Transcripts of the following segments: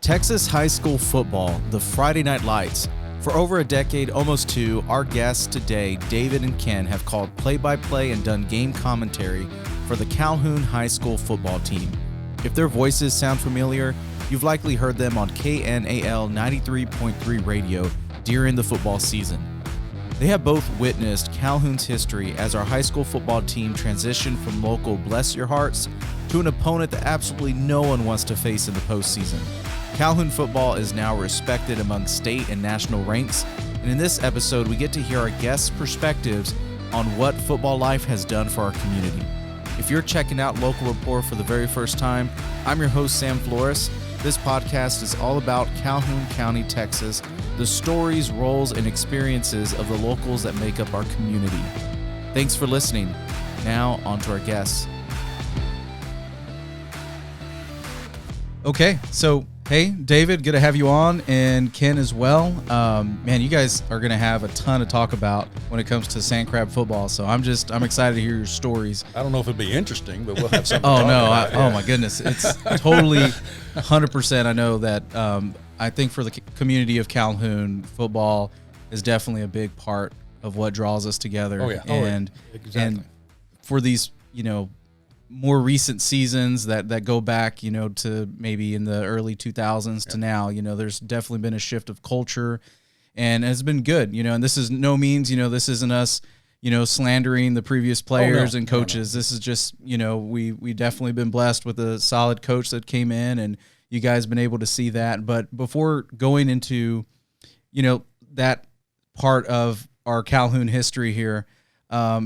Texas high school football, the Friday Night Lights. For over a decade, almost two, our guests today, David and Ken, have called play-by-play and done game commentary for the Calhoun High School football team. If their voices sound familiar, you've likely heard them on KNAL 93.3 radio during the football season. They have both witnessed Calhoun's history as our high school football team transitioned from local bless your hearts to an opponent that absolutely no one wants to face in the postseason. Calhoun football is now respected among state and national ranks, and in this episode we get to hear our guests' perspectives on what football life has done for our community. If you're checking out Local Report for the very first time, I'm your host, Sam Flores. This podcast is all about Calhoun County, Texas, the stories, roles, and experiences of the locals that make up our community. Thanks for listening. Now, on to our guests. Okay, so hey, David, good to have you on, and Ken as well. Man, you guys are going to have a ton to talk about when it comes to Sandcrab football, so I'm excited to hear your stories. I don't know if it'll be interesting, but we'll have something Oh, my goodness. It's totally 100%. I know that I think for the community of Calhoun, football is definitely a big part of what draws us together. Oh, yeah. Exactly. And for these, more recent seasons that go back, to maybe in the early 2000s to now, there's definitely been a shift of culture, and it's been good, and this is no means, this isn't us, slandering the previous players and coaches. No. This is just, we definitely been blessed with a solid coach that came in, and you guys been able to see that. But before going into, that part of our Calhoun history here,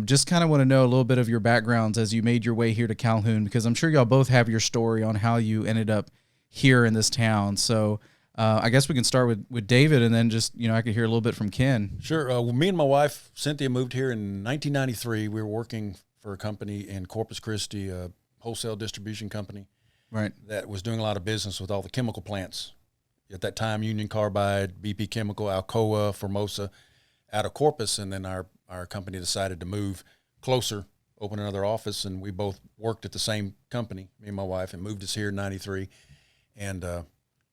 just kind of want to know a little bit of your backgrounds as you made your way here to Calhoun, because I'm sure y'all both have your story on how you ended up here in this town. So I guess we can start with David, and then just, I could hear a little bit from Ken. Sure. Well, me and my wife, Cynthia, moved here in 1993. We were working for a company in Corpus Christi, a wholesale distribution company, right, that was doing a lot of business with all the chemical plants. At that time, Union Carbide, BP Chemical, Alcoa, Formosa, out of Corpus, and then our company decided to move closer, open another office, and we both worked at the same company, me and my wife, and moved us here in 93 and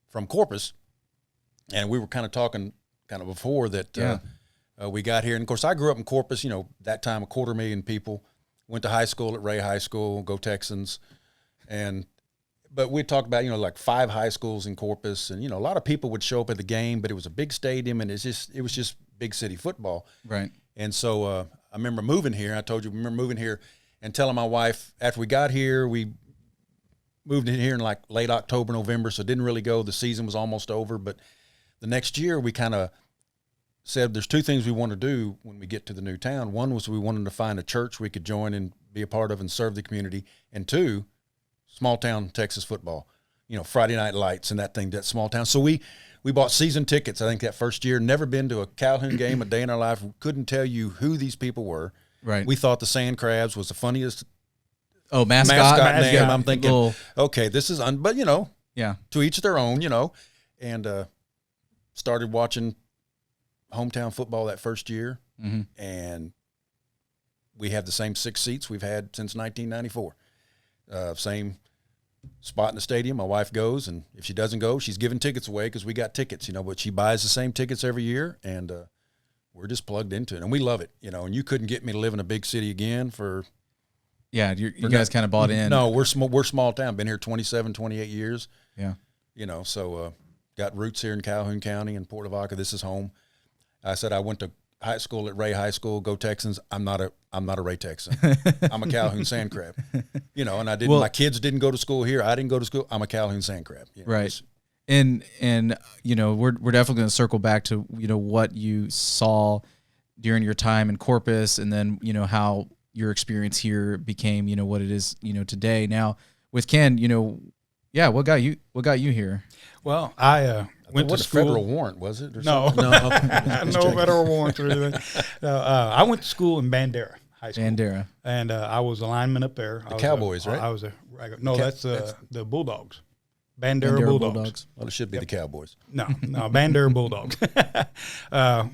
from Corpus. And we were kind of talking before that we got here. And, of course, I grew up in Corpus, that time 250,000 people, went to high school at Ray High School, go Texans. But we talked about, like 5 high schools in Corpus, and, a lot of people would show up at the game, but it was a big stadium, and it was just big city football. Right. And so I remember moving here. I told you, I remember moving here and telling my wife, after we got here, we moved in here in like late October, November, so didn't really go. The season was almost over. But the next year, we kind of said there's 2 things we want to do when we get to the new town. One was we wanted to find a church we could join and be a part of and serve the community. And 2, small town Texas football, Friday Night Lights and that small town. So we bought season tickets, I think, that first year. Never been to a Calhoun game a day in our life. Couldn't tell you who these people were. Right. We thought the Sandcrabs was the funniest mascot name. I'm thinking, okay, this is but to each their own, and started watching hometown football that first year, and we have the same 6 seats we've had since 1994. Same spot in the stadium. My wife goes, and if she doesn't go, she's giving tickets away because we got tickets, but she buys the same tickets every year, and we're just plugged into it, and we love it, and you couldn't get me to live in a big city again for you guys kind of bought in. No, we're small town, been here 27, 28 years. Yeah. So got roots here in Calhoun County and Port Lavaca. This is home. I said I went to high school at Ray High School, go Texans. I'm not a Ray Texan. I'm a Calhoun Sandcrab. And I didn't. My kids didn't go to school here. I didn't go to school. I'm a Calhoun Sandcrab. Right. And we're definitely going to circle back to what you saw during your time in Corpus, and then how your experience here became what it is today. Now with Ken, what got you here? Well, I went to school. Federal warrant, was it? Or no, no, no federal warrant or anything. I went to school in Bandera High School. Bandera, and I was a lineman up there. The Cowboys, right? I was that's the Bulldogs. Bandera Bulldogs. Well, it should be the Cowboys. No, Bandera Bulldogs.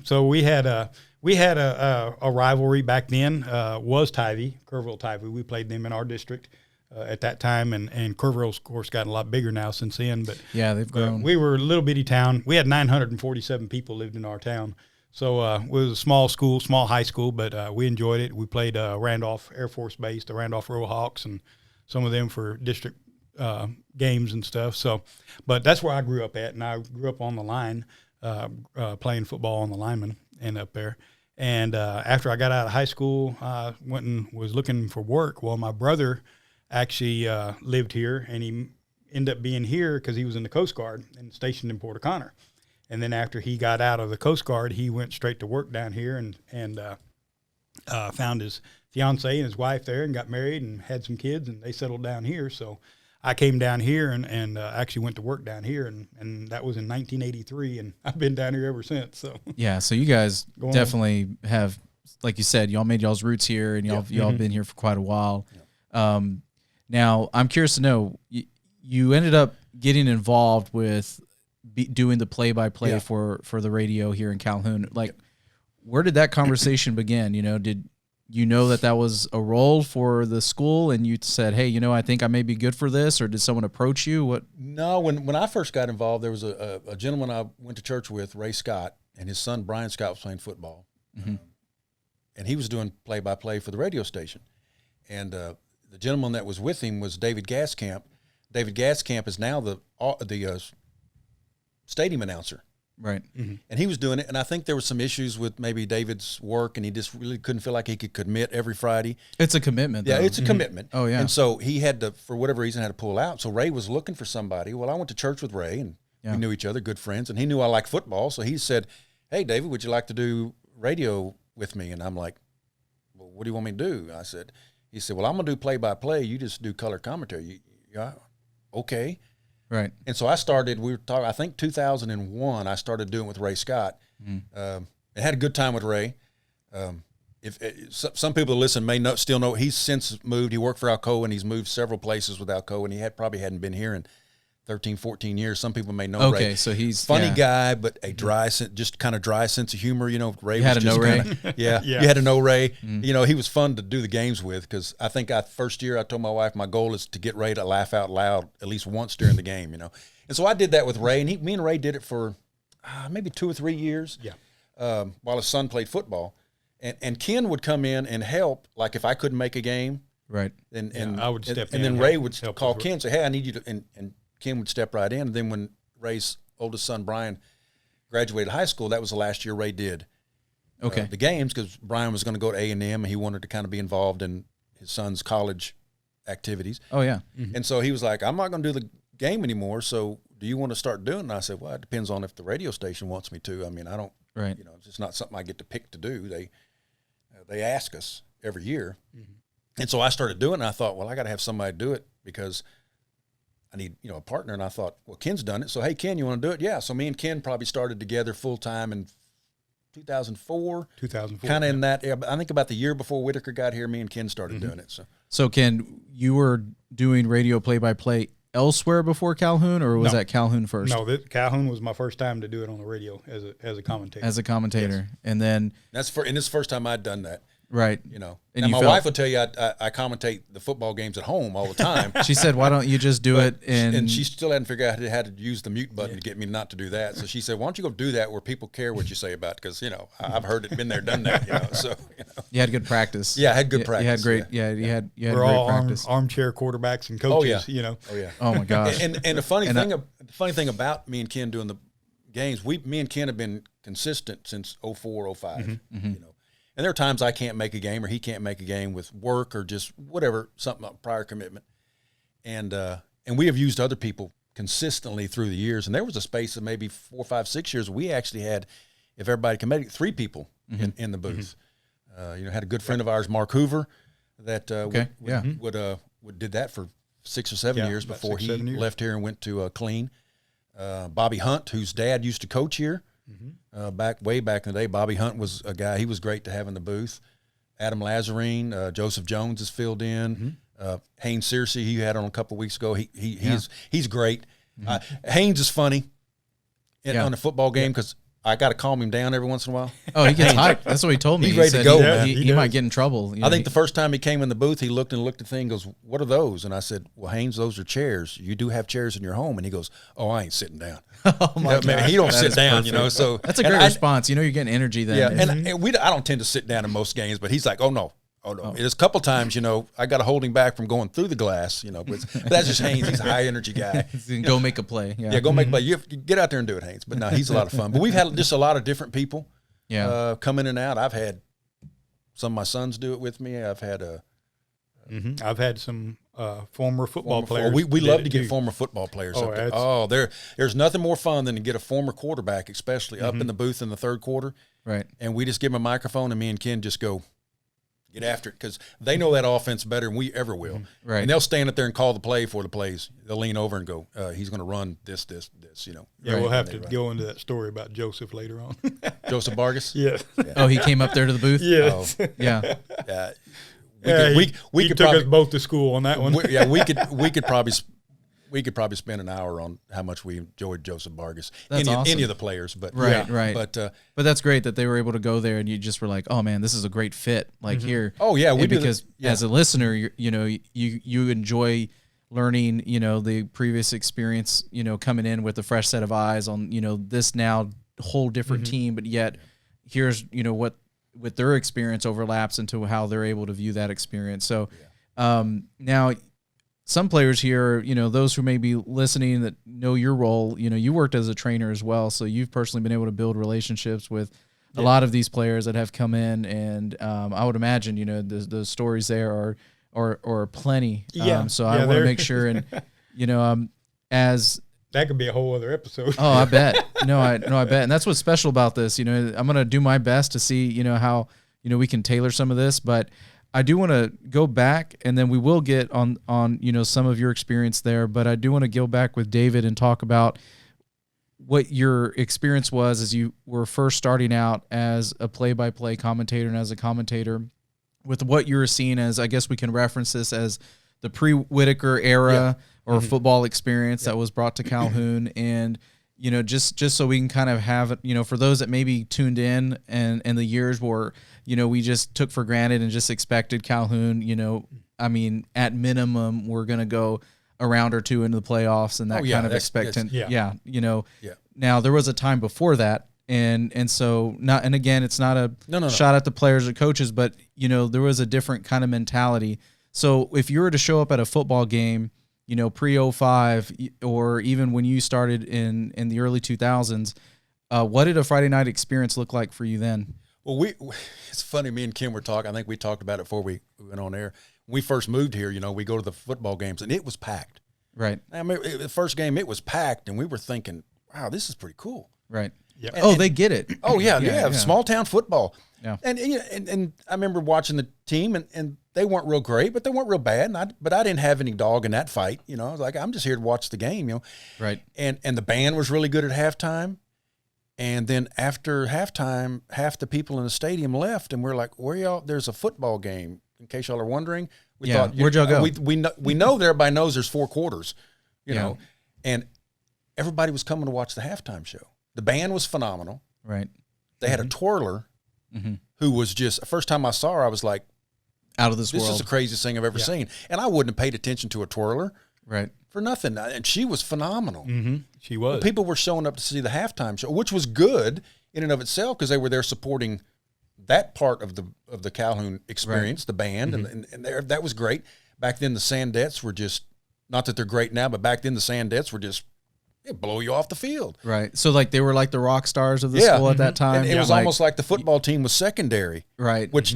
So we had a rivalry back then. Was Tivy, Kerrville Tivy. We played them in our district. at that time, and Kerrville's, of course, gotten a lot bigger now since then. But yeah, they've grown. We were a little bitty town. We had 947 people lived in our town. So it was a small school, small high school, but we enjoyed it. We played Randolph Air Force Base, the Randolph Rollhawks, and some of them for district games and stuff. So, but that's where I grew up at, and I grew up on the line, playing football on the lineman and up there. And after I got out of high school, I went and was looking for work. Well, my brother actually lived here, and he ended up being here because he was in the Coast Guard and stationed in Port O'Connor. And then after he got out of the Coast Guard, he went straight to work down here and found his fiance and his wife there and got married and had some kids, and they settled down here. So I came down here and actually went to work down here, and that was in 1983, and I've been down here ever since. So yeah, so you guys definitely have, like you said, y'all made y'all's roots here, and y'all been here for quite a while. Yeah. Now, I'm curious to know, you ended up getting involved with doing the play-by-play for the radio here in Calhoun. Like, where did that conversation begin? You know, did you know that was a role for the school, and you said, hey, I think I may be good for this, or did someone approach you? What? No, when I first got involved, there was a gentleman I went to church with, Ray Scott, and his son Brian Scott was playing football. Mm-hmm. And he was doing play-by-play for the radio station. And the gentleman that was with him was David Gaskamp. David Gaskamp is now the stadium announcer. Right. Mm-hmm. And he was doing it, and I think there were some issues with maybe David's work, and he just really couldn't feel like he could commit every Friday. It's a commitment, though. Yeah, it's a mm-hmm. commitment. Oh, yeah. And so he had to, for whatever reason, had to pull out. So Ray was looking for somebody. Well, I went to church with Ray, and we knew each other, good friends, and he knew I liked football. So he said, hey, David, would you like to do radio with me? And I'm like, well, what do you want me to do? He said, well, I'm going to do play-by-play. You just do color commentary. Okay. Right. And so I started, we were talking, I think 2001, I started doing it with Ray Scott. And had a good time with Ray. Some people that listen may still know, he's since moved. He worked for Alcoa, and he's moved several places with Alcoa, and he probably hadn't been here in 13, 14 years. Some people may know Ray. Okay, so he's funny guy, but a dry, just kind of dry sense of humor. Ray you was had just Ray. Yeah, you had to know Ray. He was fun to do the games with, because I think first year I told my wife my goal is to get Ray to laugh out loud at least once during the game. And so I did that with Ray, and me and Ray did it for maybe 2 or 3 years. Yeah. While his son played football, and Ken would come in and help, like if I couldn't make a game, right? And I would step in, and then Ray would call Ken and say, hey, I need you to, and Ken would step right in. And then when Ray's oldest son, Brian, graduated high school, that was the last year Ray did the games, because Brian was going to go to A&M, and he wanted to kind of be involved in his son's college activities. Oh, yeah. Mm-hmm. And so he was like, I'm not going to do the game anymore, so do you want to start doing it? And I said, well, it depends on if the radio station wants me to. I mean, I don't, right. It's just not something I get to pick to do. They ask us every year. Mm-hmm. And so I started doing it, and I thought, well, I got to have somebody do it, because I need, a partner. And I thought, well, Ken's done it. So, hey, Ken, you want to do it? Yeah. So me and Ken probably started together full time in 2004. 2004. Kind of in that, I think about the year before Whitaker got here, me and Ken started doing it. So Ken, you were doing radio play-by-play elsewhere before Calhoun, or was that Calhoun first? No, Calhoun was my first time to do it on the radio as a commentator. As a commentator. Yes. And then this is the first time I'd done that. Right. And my wife will tell you I commentate the football games at home all the time. She said, why don't you just do it? And she still hadn't figured out how to use the mute button to get me not to do that. So she said, why don't you go do that where people care what you say about it? Because, I've heard it, been there, done that, so. You had good practice. Yeah, I had good practice. You had great, you had We're great all practice. Armchair quarterbacks and coaches, Oh, yeah. Oh, my gosh. And the funny thing about me and Ken doing the games, me and Ken have been consistent since 04, 05, Mm-hmm. And there are times I can't make a game, or he can't make a game with work, or just whatever, something, prior commitment. And we have used other people consistently through the years. And there was a space of maybe 4, 5, 6 years we actually had, if everybody can make it, 3 people in the booth. Had a good friend of ours, Mark Hoover, that did that for 6 or 7 years before he left here and went to Clean. Bobby Hunt, whose dad used to coach here. Way back in the day, Bobby Hunt was a guy. He was great to have in the booth. Adam Lazarine, Joseph Jones is filled in. Haynes Searcy, he had on a couple of weeks ago. He's great. Haynes is funny on a football game, because I got to calm him down every once in a while. Oh, he gets hyped. That's what he told me. He's He ready to said go, he, man. he might get in trouble. I think the first time he came in the booth, he looked at the thing, goes, "What are those?" And I said, "Well, Haynes, those are chairs. You do have chairs in your home." And he goes, "Oh, I ain't sitting down." Oh my God. Man, he don't That sit is down, perfect. So That's a great response. You're getting energy then. Yeah, and I don't tend to sit down in most games, but he's like, "Oh no." There's a couple times, I got to hold him back from going through the glass, but that's just Haynes. He's a high energy guy. Go make a play. Yeah, Go make a play. You get out there and do it, Haynes. But no, he's a lot of fun. But we've had just a lot of different people come in and out. I've had some of my sons do it with me. I've had I've had some former football players. We love to get former football players up there. There's nothing more fun than to get a former quarterback, especially up in the booth in the third quarter. Right. And we just give him a microphone, and me and Ken just go, get after it, because they know that offense better than we ever will. Right. And they'll stand up there and call the play for the plays. They'll lean over and go, he's going to run this. Yeah, we'll have to go into that story about Joseph later on. Joseph Vargas? Yeah. Oh, he came up there to the booth? Yes. Oh, yeah. We could took us both to school on that one. We could probably spend an hour on how much we enjoyed Joseph Vargas. That's awesome. Any of the players, but right. But that's great that they were able to go there and you just were like, oh man, this is a great fit. Like here. Oh yeah, because as a listener, you enjoy learning, the previous experience, coming in with a fresh set of eyes on, this now whole different team, but yet here's, what with their experience overlaps into how they're able to view that experience. So now some players here, those who may be listening that know your role, you worked as a trainer as well. So you've personally been able to build relationships with a lot of these players that have come in. And I would imagine, the stories there are plenty. Yeah. So I want to make sure and, as that could be a whole other episode. Oh, I bet. I bet. And that's what's special about this. I'm going to do my best to see, how, we can tailor some of this, but I do want to go back, and then we will get on some of your experience there, but I do want to go back with David and talk about what your experience was as you were first starting out as a play-by-play commentator and as a commentator, with what you were seeing as, I guess we can reference this as the pre-Whitaker era or football experience that was brought to Calhoun, and just so we can kind of have, for those that maybe tuned in and the years where, we just took for granted and just expected Calhoun, at minimum, we're going to go a round or two into the playoffs and that kind of expectant. Now there was a time before that. And so and again, it's not a shot at the players or coaches, but there was a different kind of mentality. So if you were to show up at a football game, pre-05 or even when you started in the early 2000s, what did a Friday night experience look like for you then? Well, it's funny. Me and Kim were talking. I think we talked about it before we went on air. When we first moved here, we go to the football games, and it was packed. Right. The first game, it was packed, and we were thinking, wow, this is pretty cool. Right. Yeah. They get it. Oh, yeah. Small town football. Yeah. And I remember watching the team, and they weren't real great, but they weren't real bad. But I didn't have any dog in that fight. I was like, I'm just here to watch the game, Right. And the band was really good at halftime. And then after halftime, half the people in the stadium left, and we're like, where y'all? There's a football game, in case y'all are wondering. We thought, where'd y'all go? We know that everybody knows there's 4 quarters, know, and everybody was coming to watch the halftime show. The band was phenomenal. Right. They had a twirler who was just, the first time I saw her, I was like, out of this world. This is the craziest thing I've ever seen. And I wouldn't have paid attention to a twirler. Right. For nothing. And she was phenomenal. She was. Well, people were showing up to see the halftime show, which was good in and of itself because they were there supporting that part of the Calhoun experience, the band, and that was great. Back then, the Sandettes were just, not that they're great now, but back then the Sandettes were just, it blow you off the field. Right. So they were like the rock stars of the school at that time. And it was almost like the football team was secondary. Right. Which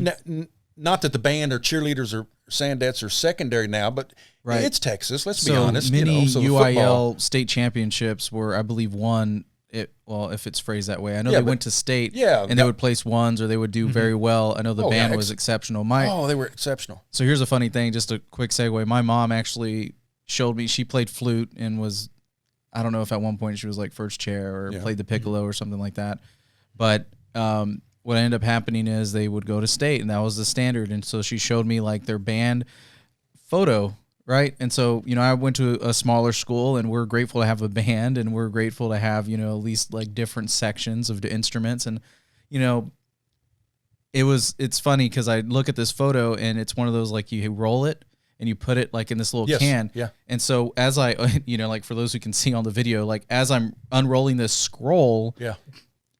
not that the band or cheerleaders or Sandettes are secondary now, but it's Texas. Let's be honest. Many so UIL state championships were, I believe, won. If it's phrased that way, I know they went to state. And they would place ones or they would do very well. I know the band was exceptional. They were exceptional. So here's a funny thing, just a quick segue. My mom actually showed me. She played flute and was, I don't know if at one point she was like first chair or played the piccolo or something like that, but. What ended up happening is they would go to state, and that was the standard. And so she showed me like their band photo, right? And so, I went to a smaller school, and we're grateful to have a band, and we're grateful to have, at least like different sections of the instruments. And, it's funny because I look at this photo, and it's one of those, like, you roll it and you put it like in this little can. Yeah. And so as I, like for those who can see on the video, like as I'm unrolling this scroll,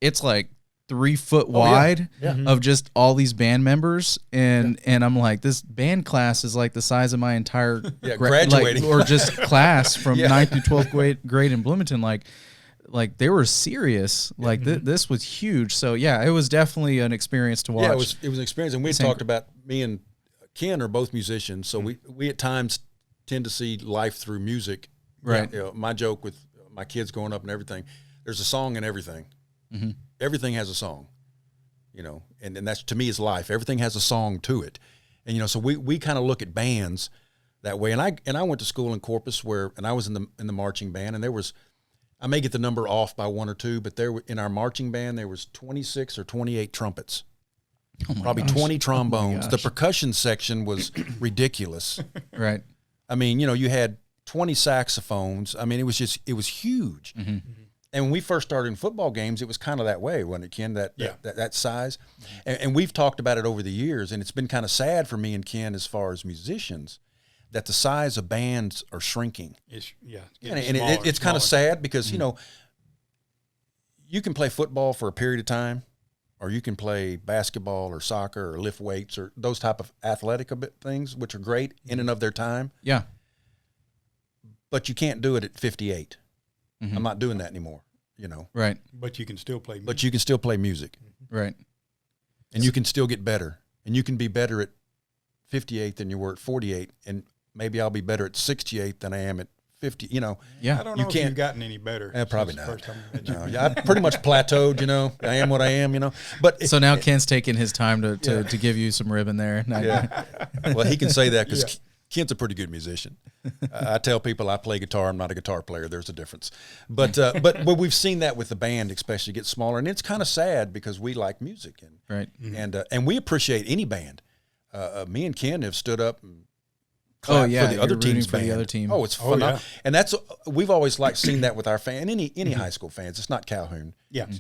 it's like 3 foot wide of just all these band members. And I'm like, this band class is like the size of my entire graduating or just class from 9th through 12th grade in Bloomington. Like they were serious. Like this was huge. So it was definitely an experience to watch. Yeah, it was an experience. And we talked about, me and Ken are both musicians. So we at times tend to see life through music. Right. My joke with my kids growing up and everything, there's a song in everything. Everything has a song, and that's, to me, is life. Everything has a song to it. And, so we kind of look at bands that way. And I went to school in Corpus and I was in the marching band, and there was, I may get the number off by 1 or 2, but in our marching band, there was 26 or 28 trumpets, probably 20 trombones. The percussion section was ridiculous. Right. I mean, you had 20 saxophones. I mean, it was huge. And when we first started in football games, it was kind of that way, wasn't it, Ken? That size. And we've talked about it over the years, and it's been kind of sad for me and Ken as far as musicians that the size of bands are shrinking. It's kind of sad because, you can play football for a period of time, or you can play basketball or soccer or lift weights or those type of athletic things, which are great in and of their time. Yeah. But you can't do it at 58. I'm not doing that anymore, Right. But you can still play music. But you can still play music. Right. And you can still get better. And you can be better at 58 than you were at 48. And maybe I'll be better at 68 than I am at 50, Yeah. I don't know if you've gotten any better. Probably since not. the first time we met you. I pretty much plateaued, I am what I am, But So now Ken's taking his time to give you some ribbon there. Well, he can say that because Ken's a pretty good musician. I tell people I play guitar. I'm not a guitar player. There's a difference. But we've seen that with the band, especially get smaller, and it's kind of sad because we like music and we appreciate any band. Me and Ken have stood up and clapped for the other team's band. The other team. Oh, it's phenomenal. And we've always seen that with our fan, any high school fans. It's not Calhoun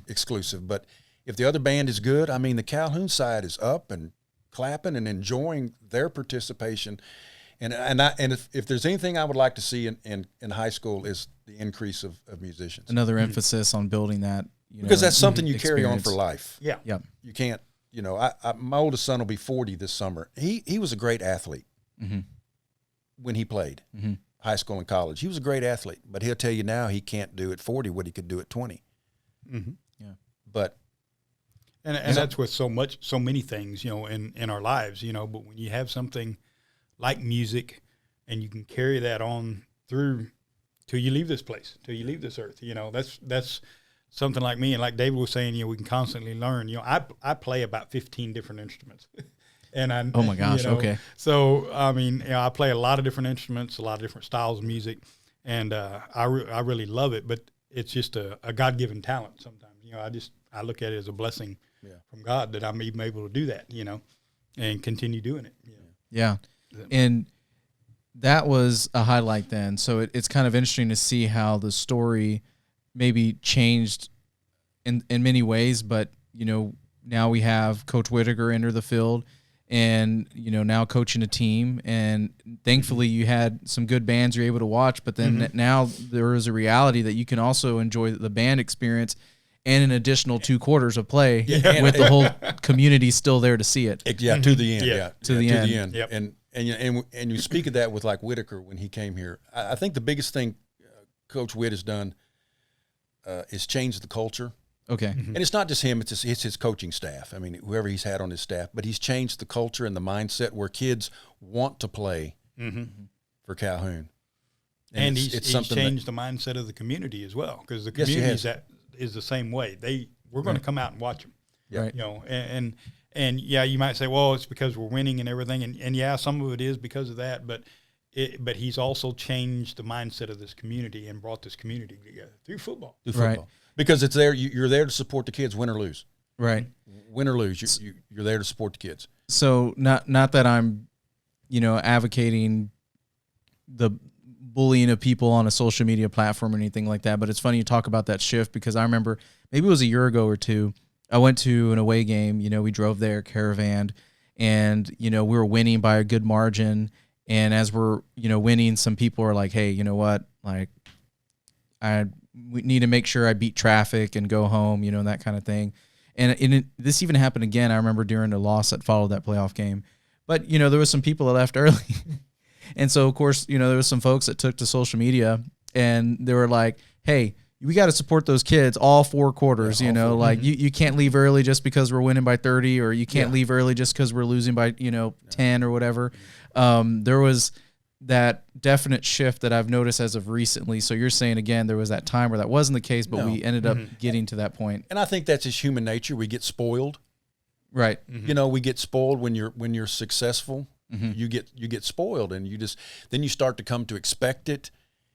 exclusive, but if the other band is good, I mean, the Calhoun side is up and clapping and enjoying their participation. And if there's anything I would like to see in high school is the increase of musicians. Another emphasis on building that, because that's something you carry on for life. Yeah. You can't, my oldest son will be 40 this summer. He was a great athlete when he played high school and college. He was a great athlete, but he'll tell you now he can't do at 40 what he could do at 20. Yeah. But and that's with so many things, in our lives, but when you have something like music, and you can carry that on through till you leave this place, till you leave this earth. That's something like me, and like David was saying, we can constantly learn. I play about 15 different instruments, and oh my gosh, okay. So I mean, I play a lot of different instruments, a lot of different styles of music, and I really love it. But it's just a God-given talent. Sometimes, I look at it as a blessing from God that I'm even able to do that. And continue doing it. Yeah. And that was a highlight then. So it's kind of interesting to see how the story maybe changed in many ways. But, now we have Coach Whitaker enter the field and, now coaching a team. And thankfully you had some good bands you're able to watch. But then now there is a reality that you can also enjoy the band experience and an additional 2 quarters of play with the whole community still there to see it. Yeah, to the end. To the end. Yep. And you speak of that with like Whitaker when he came here. I think the biggest thing Coach Whit has done is change the culture. Okay. And it's not just him, it's his coaching staff. I mean, whoever he's had on his staff, but he's changed the culture and the mindset where kids want to play for Calhoun. And he's changed the mindset of the community as well, because the community is the same way. We're going to come out and watch them. Right. And you might say, well, it's because we're winning and everything. And some of it is because of that, but he's also changed the mindset of this community and brought this community together through football. Right. Because it's there, you're there to support the kids, win or lose. Right. Win or lose, you're there to support the kids. So not that I'm, advocating the bullying of people on a social media platform or anything like that. But it's funny you talk about that shift, because I remember maybe it was a year ago or two, I went to an away game. We drove there, caravaned, and, we were winning by a good margin. And as we're, winning, some people are like, hey, you know what? Like, we need to make sure I beat traffic and go home, and that kind of thing. And this even happened again, I remember, during the loss that followed that playoff game. But, there was some people that left early. And so, of course, there was some folks that took to social media and they were like, hey, we got to support those kids all 4 quarters, like you can't leave early just because we're winning by 30, or you can't leave early just because we're losing by, 10 or whatever. There was that definite shift that I've noticed as of recently. So you're saying, again, there was that time where that wasn't the case, but we ended up getting to that point. And I think that's just human nature. We get spoiled. Right. We get spoiled when you're successful. You get spoiled, and then you start to come to expect it.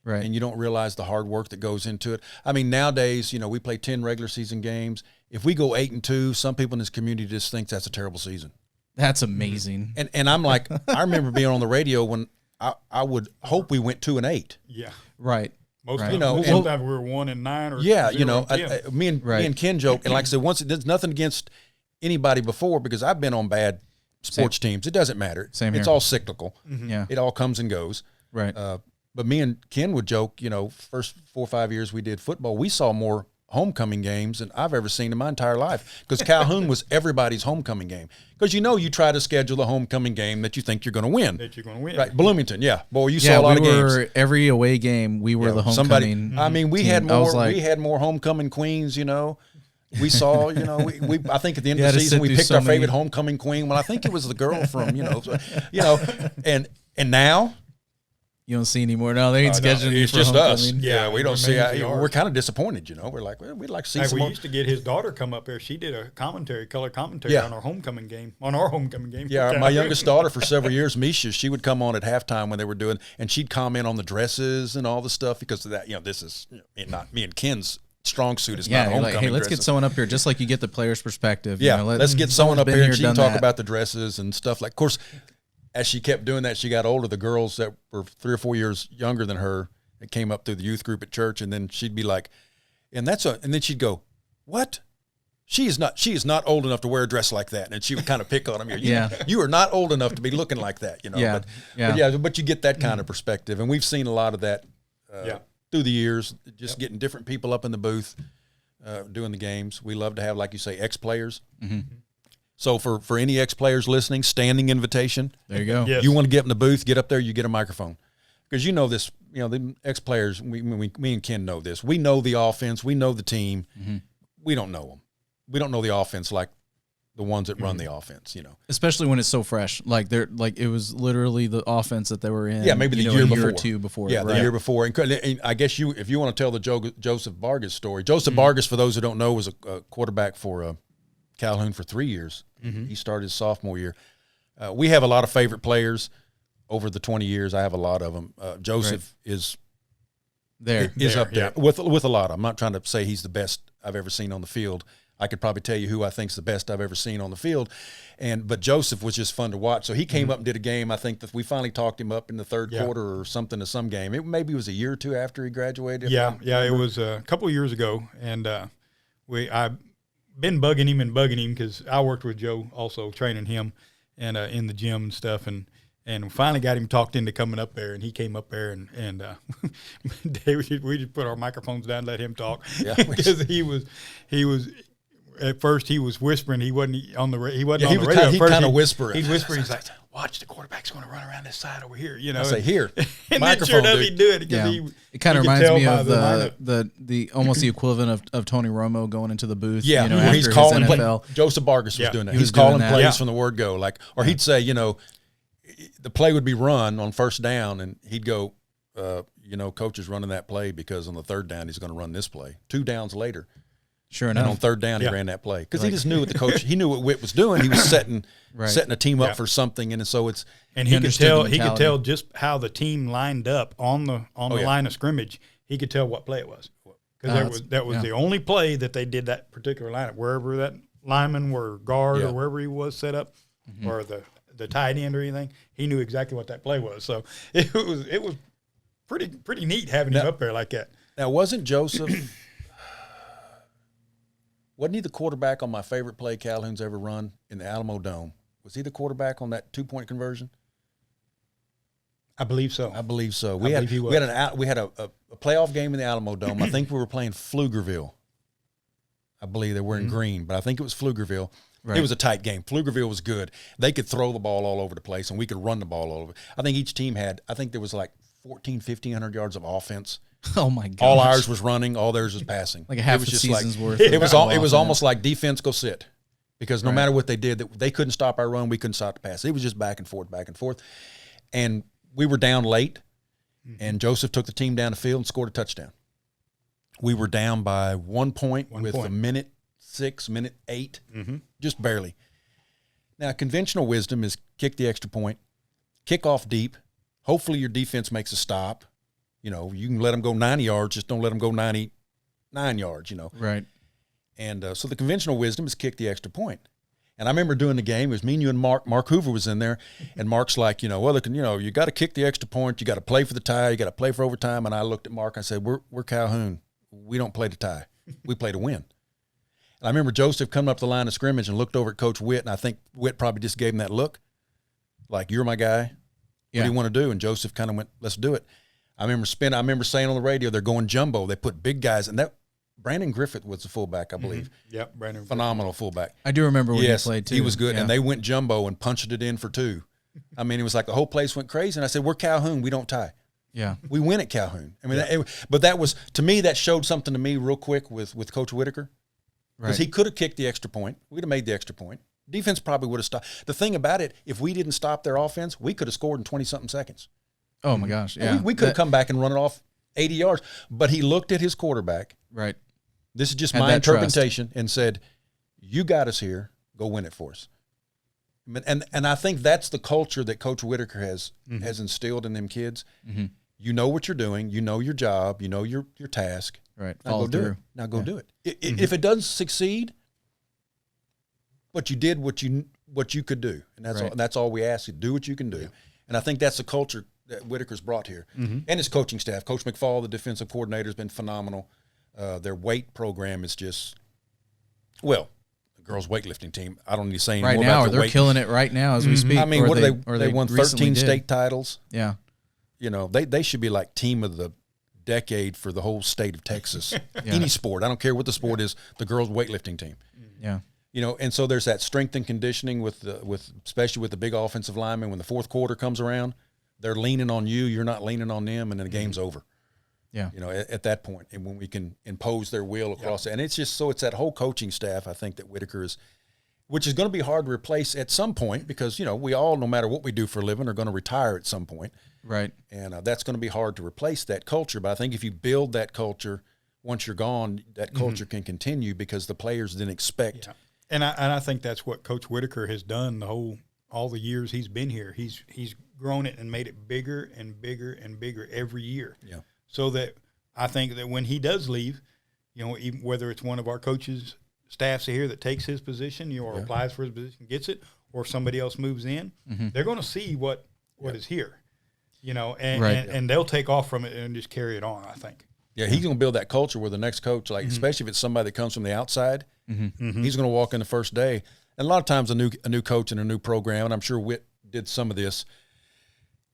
Right. And you don't realize the hard work that goes into it. I mean, nowadays, we play 10 regular season games. If we go 8-2, some people in this community just think that's a terrible season. That's amazing. And I'm like, I remember being on the radio when I would hope we went 2-8. Yeah. Right. Most right. sometimes we were 1-9 or me and Ken joke, and like I said, there's nothing against anybody before, because I've been on bad sports teams. It doesn't matter. Same here. It's all cyclical. Yeah. It all comes and goes. Right. But me and Ken would joke, first 4 or 5 years we did football, we saw more homecoming games than I've ever seen in my entire life, because Calhoun was everybody's homecoming game. Because you try to schedule a homecoming game that you think you're going to win. Right, Bloomington, Boy, you saw a lot of games. Every away game, we were the homecoming. I mean, we had more homecoming queens. We saw, I think at the end of the season we picked our favorite homecoming queen. Well, I think it was the girl from, and now. You don't see anymore. No, they ain't scheduling you It's for just homecoming. us. Yeah, we don't see. We're kind of disappointed. We're like, well, we'd like to see some we more. used to get his daughter come up there. She did a color commentary on our homecoming game. Yeah, my youngest daughter for several years, Misha, she would come on at halftime when they were doing, and she'd comment on the dresses and all the stuff, because of that. This is not me and Ken's strong suit. Is not homecoming. Like, hey, let's get someone up here, just like you get the player's perspective. Yeah, let's get someone up here and she can talk that. about the dresses and stuff. Like, of course, as she kept doing that, she got older. The girls that were 3 or 4 years younger than her that came up through the youth group at church, and then she'd be like, and then she'd go, "What? She is not old enough to wear a dress like that." And she would kind of pick on him. You are not old enough to be looking like that. But you get that kind of perspective, and we've seen a lot of that through the years. Just getting different people up in the booth doing the games. We love to have, like you say, ex-players. So for any ex-players listening, standing invitation. There you go. Yes. You want to get in the booth, get up there, you get a microphone. Because this, the ex-players, me and Ken know this. We know the offense. We know the team. We don't know them. We don't know the offense like the ones that run the offense, Especially when it's so fresh. Like it was literally the offense that they were in. Yeah, maybe the year before. Or two before. Yeah, the year before. And I guess if you want to tell the Joseph Vargas story. Joseph Vargas, for those who don't know, was a quarterback for Calhoun for 3 years. He started his sophomore year. We have a lot of favorite players over the 20 years. I have a lot of them. Joseph is up there with a lot of them. I'm not trying to say he's the best I've ever seen on the field. I could probably tell you who I think's the best I've ever seen on the field. But Joseph was just fun to watch. So he came up and did a game. I think that we finally talked him up in the third quarter or something to some game. Maybe it was a year or two after he graduated. It was a couple of years ago, and I've been bugging him because I worked with Joe also training him and in the gym and stuff, and finally got him talked into coming up there, and he came up there, and David, we just put our microphones down and let him talk because he was at first he was whispering. He wasn't on the radio. He kind of whispering. He's whispering. He's like, "Watch, the quarterback's going to run around this side over here." I say, "Here, and microphone, then sure enough, he'd do it because it kind of reminds me of the almost the equivalent of Tony Romo going into the booth. Yeah, after he's calling NFL. Joseph Vargas was doing that. He He's was doing calling that. plays from the word go, or he'd say, the play would be run on first down, and he'd go, coach is running that play because on the third down he's going to run this play. 2 downs later. Sure enough. And on third down, he ran that play because he just knew what the coach. He knew what Whit was doing. He was setting a team up for something, and so it's. And he could tell just how the team lined up on the line of scrimmage. He could tell what play it was because that was the only play that they did that particular lineup. Wherever that lineman were guard or wherever he was set up, or the the tight end or anything, he knew exactly what that play was. So it was pretty neat having him up there like that. Now, wasn't Joseph wasn't he the quarterback on my favorite play Calhoun's ever run in the Alamo Dome? Was he the quarterback on that 2-point conversion? I believe so. I believe so. We had a playoff game in the Alamo Dome. I think we were playing Pflugerville. I believe they were in green, but I think it was Pflugerville. Right. It was a tight game. Pflugerville was good. They could throw the ball all over the place, and we could run the ball all over. I think each team there was like 1,500 yards of offense. Oh, my God. All ours was running. All theirs was passing. Like a half a season's worth. It was almost like defense go sit. Because no matter what they did, they couldn't stop our run. We couldn't stop the pass. It was just back and forth. And we were down late, and Joseph took the team down the field and scored a touchdown. We were down by 1 point with a minute 6, minute 8, just barely. Now, conventional wisdom is kick the extra point, kick off deep. Hopefully your defense makes a stop. You know, you can let them go 90 yards, just don't let them go 99 yards, you know. Right. And so the conventional wisdom is kick the extra point. And I remember doing the game. It was me and you and Mark. Mark Hoover was in there, and Mark's like, you got to kick the extra point. You got to play for the tie. You got to play for overtime. And I looked at Mark. I said, we're Calhoun. We don't play to tie. We play to win. And I remember Joseph coming up the line of scrimmage and looked over at Coach Witt, and I think Witt probably just gave him that look, like, you're my guy. What do you want to do? And Joseph kind of went, let's do it. I remember saying on the radio, they're going jumbo. They put big guys, and that Brandon Griffith was the fullback, I believe. Yep, Brandon. Phenomenal fullback. I do remember when he played too. He was good, and they went jumbo and punched it in for 2. I mean, it was like the whole place went crazy. And I said, we're Calhoun. We don't tie. Yeah. We win at Calhoun. I mean, but that was, to me, that showed something to me real quick with Coach Whitaker. Because he could have kicked the extra point. We'd have made the extra point. Defense probably would have stopped. The thing about it, if we didn't stop their offense, we could have scored in 20-something seconds. Oh, my gosh, yeah. We could have come back and run it off 80 yards. But he looked at his quarterback. Right. This is just my interpretation, and said, you got us here. Go win it for us. And I think that's the culture that Coach Whitaker has instilled in them kids. Mm-hmm. You know what you're doing. You know your job. You know your task. Right. Now go do it. Now go do it. If it doesn't succeed, but you did what you could do, and that's all we ask you. Do what you can do. Yeah. And I think that's the culture that Whitaker's brought here, and his coaching staff. Coach McFall, the defensive coordinator, has been phenomenal. Their weight program is just, the girls' weightlifting team. I don't need to say any more about they're killing it right now as we speak. I mean, they won 13 state titles. Yeah. You know, they should be like team of the decade for the whole state of Texas. Any sport. I don't care what the sport is, the girls' weightlifting team. Yeah. You know, and so there's that strength and conditioning especially with the big offensive linemen. When the fourth quarter comes around, they're leaning on you, you're not leaning on them, and then the game's over. Yeah. You know, at that point, and when we can impose their will across it. And it's just it's that whole coaching staff, I think, that Whitaker is, which is going to be hard to replace at some point because, you know, we all, no matter what we do for a living, are going to retire at some point. Right. And that's going to be hard to replace that culture. But I think if you build that culture, once you're gone, that culture can continue because the players then expect. Yeah. And I think that's what Coach Whitaker has done all the years he's been here. He's grown it and made it bigger and bigger and bigger every year. Yeah. So that I think that when he does leave, you know, even whether it's one of our coaches, staffs here that takes his position, you know, or applies for his position, gets it, or if somebody else moves in, they're going to see what is here, you know, and they'll take off from it and just carry it on, I think. Yeah, he's going to build that culture where the next coach, like especially if it's somebody that comes from the outside, he's going to walk in the first day. And a lot of times a new coach and a new program, and I'm sure Whit did some of this,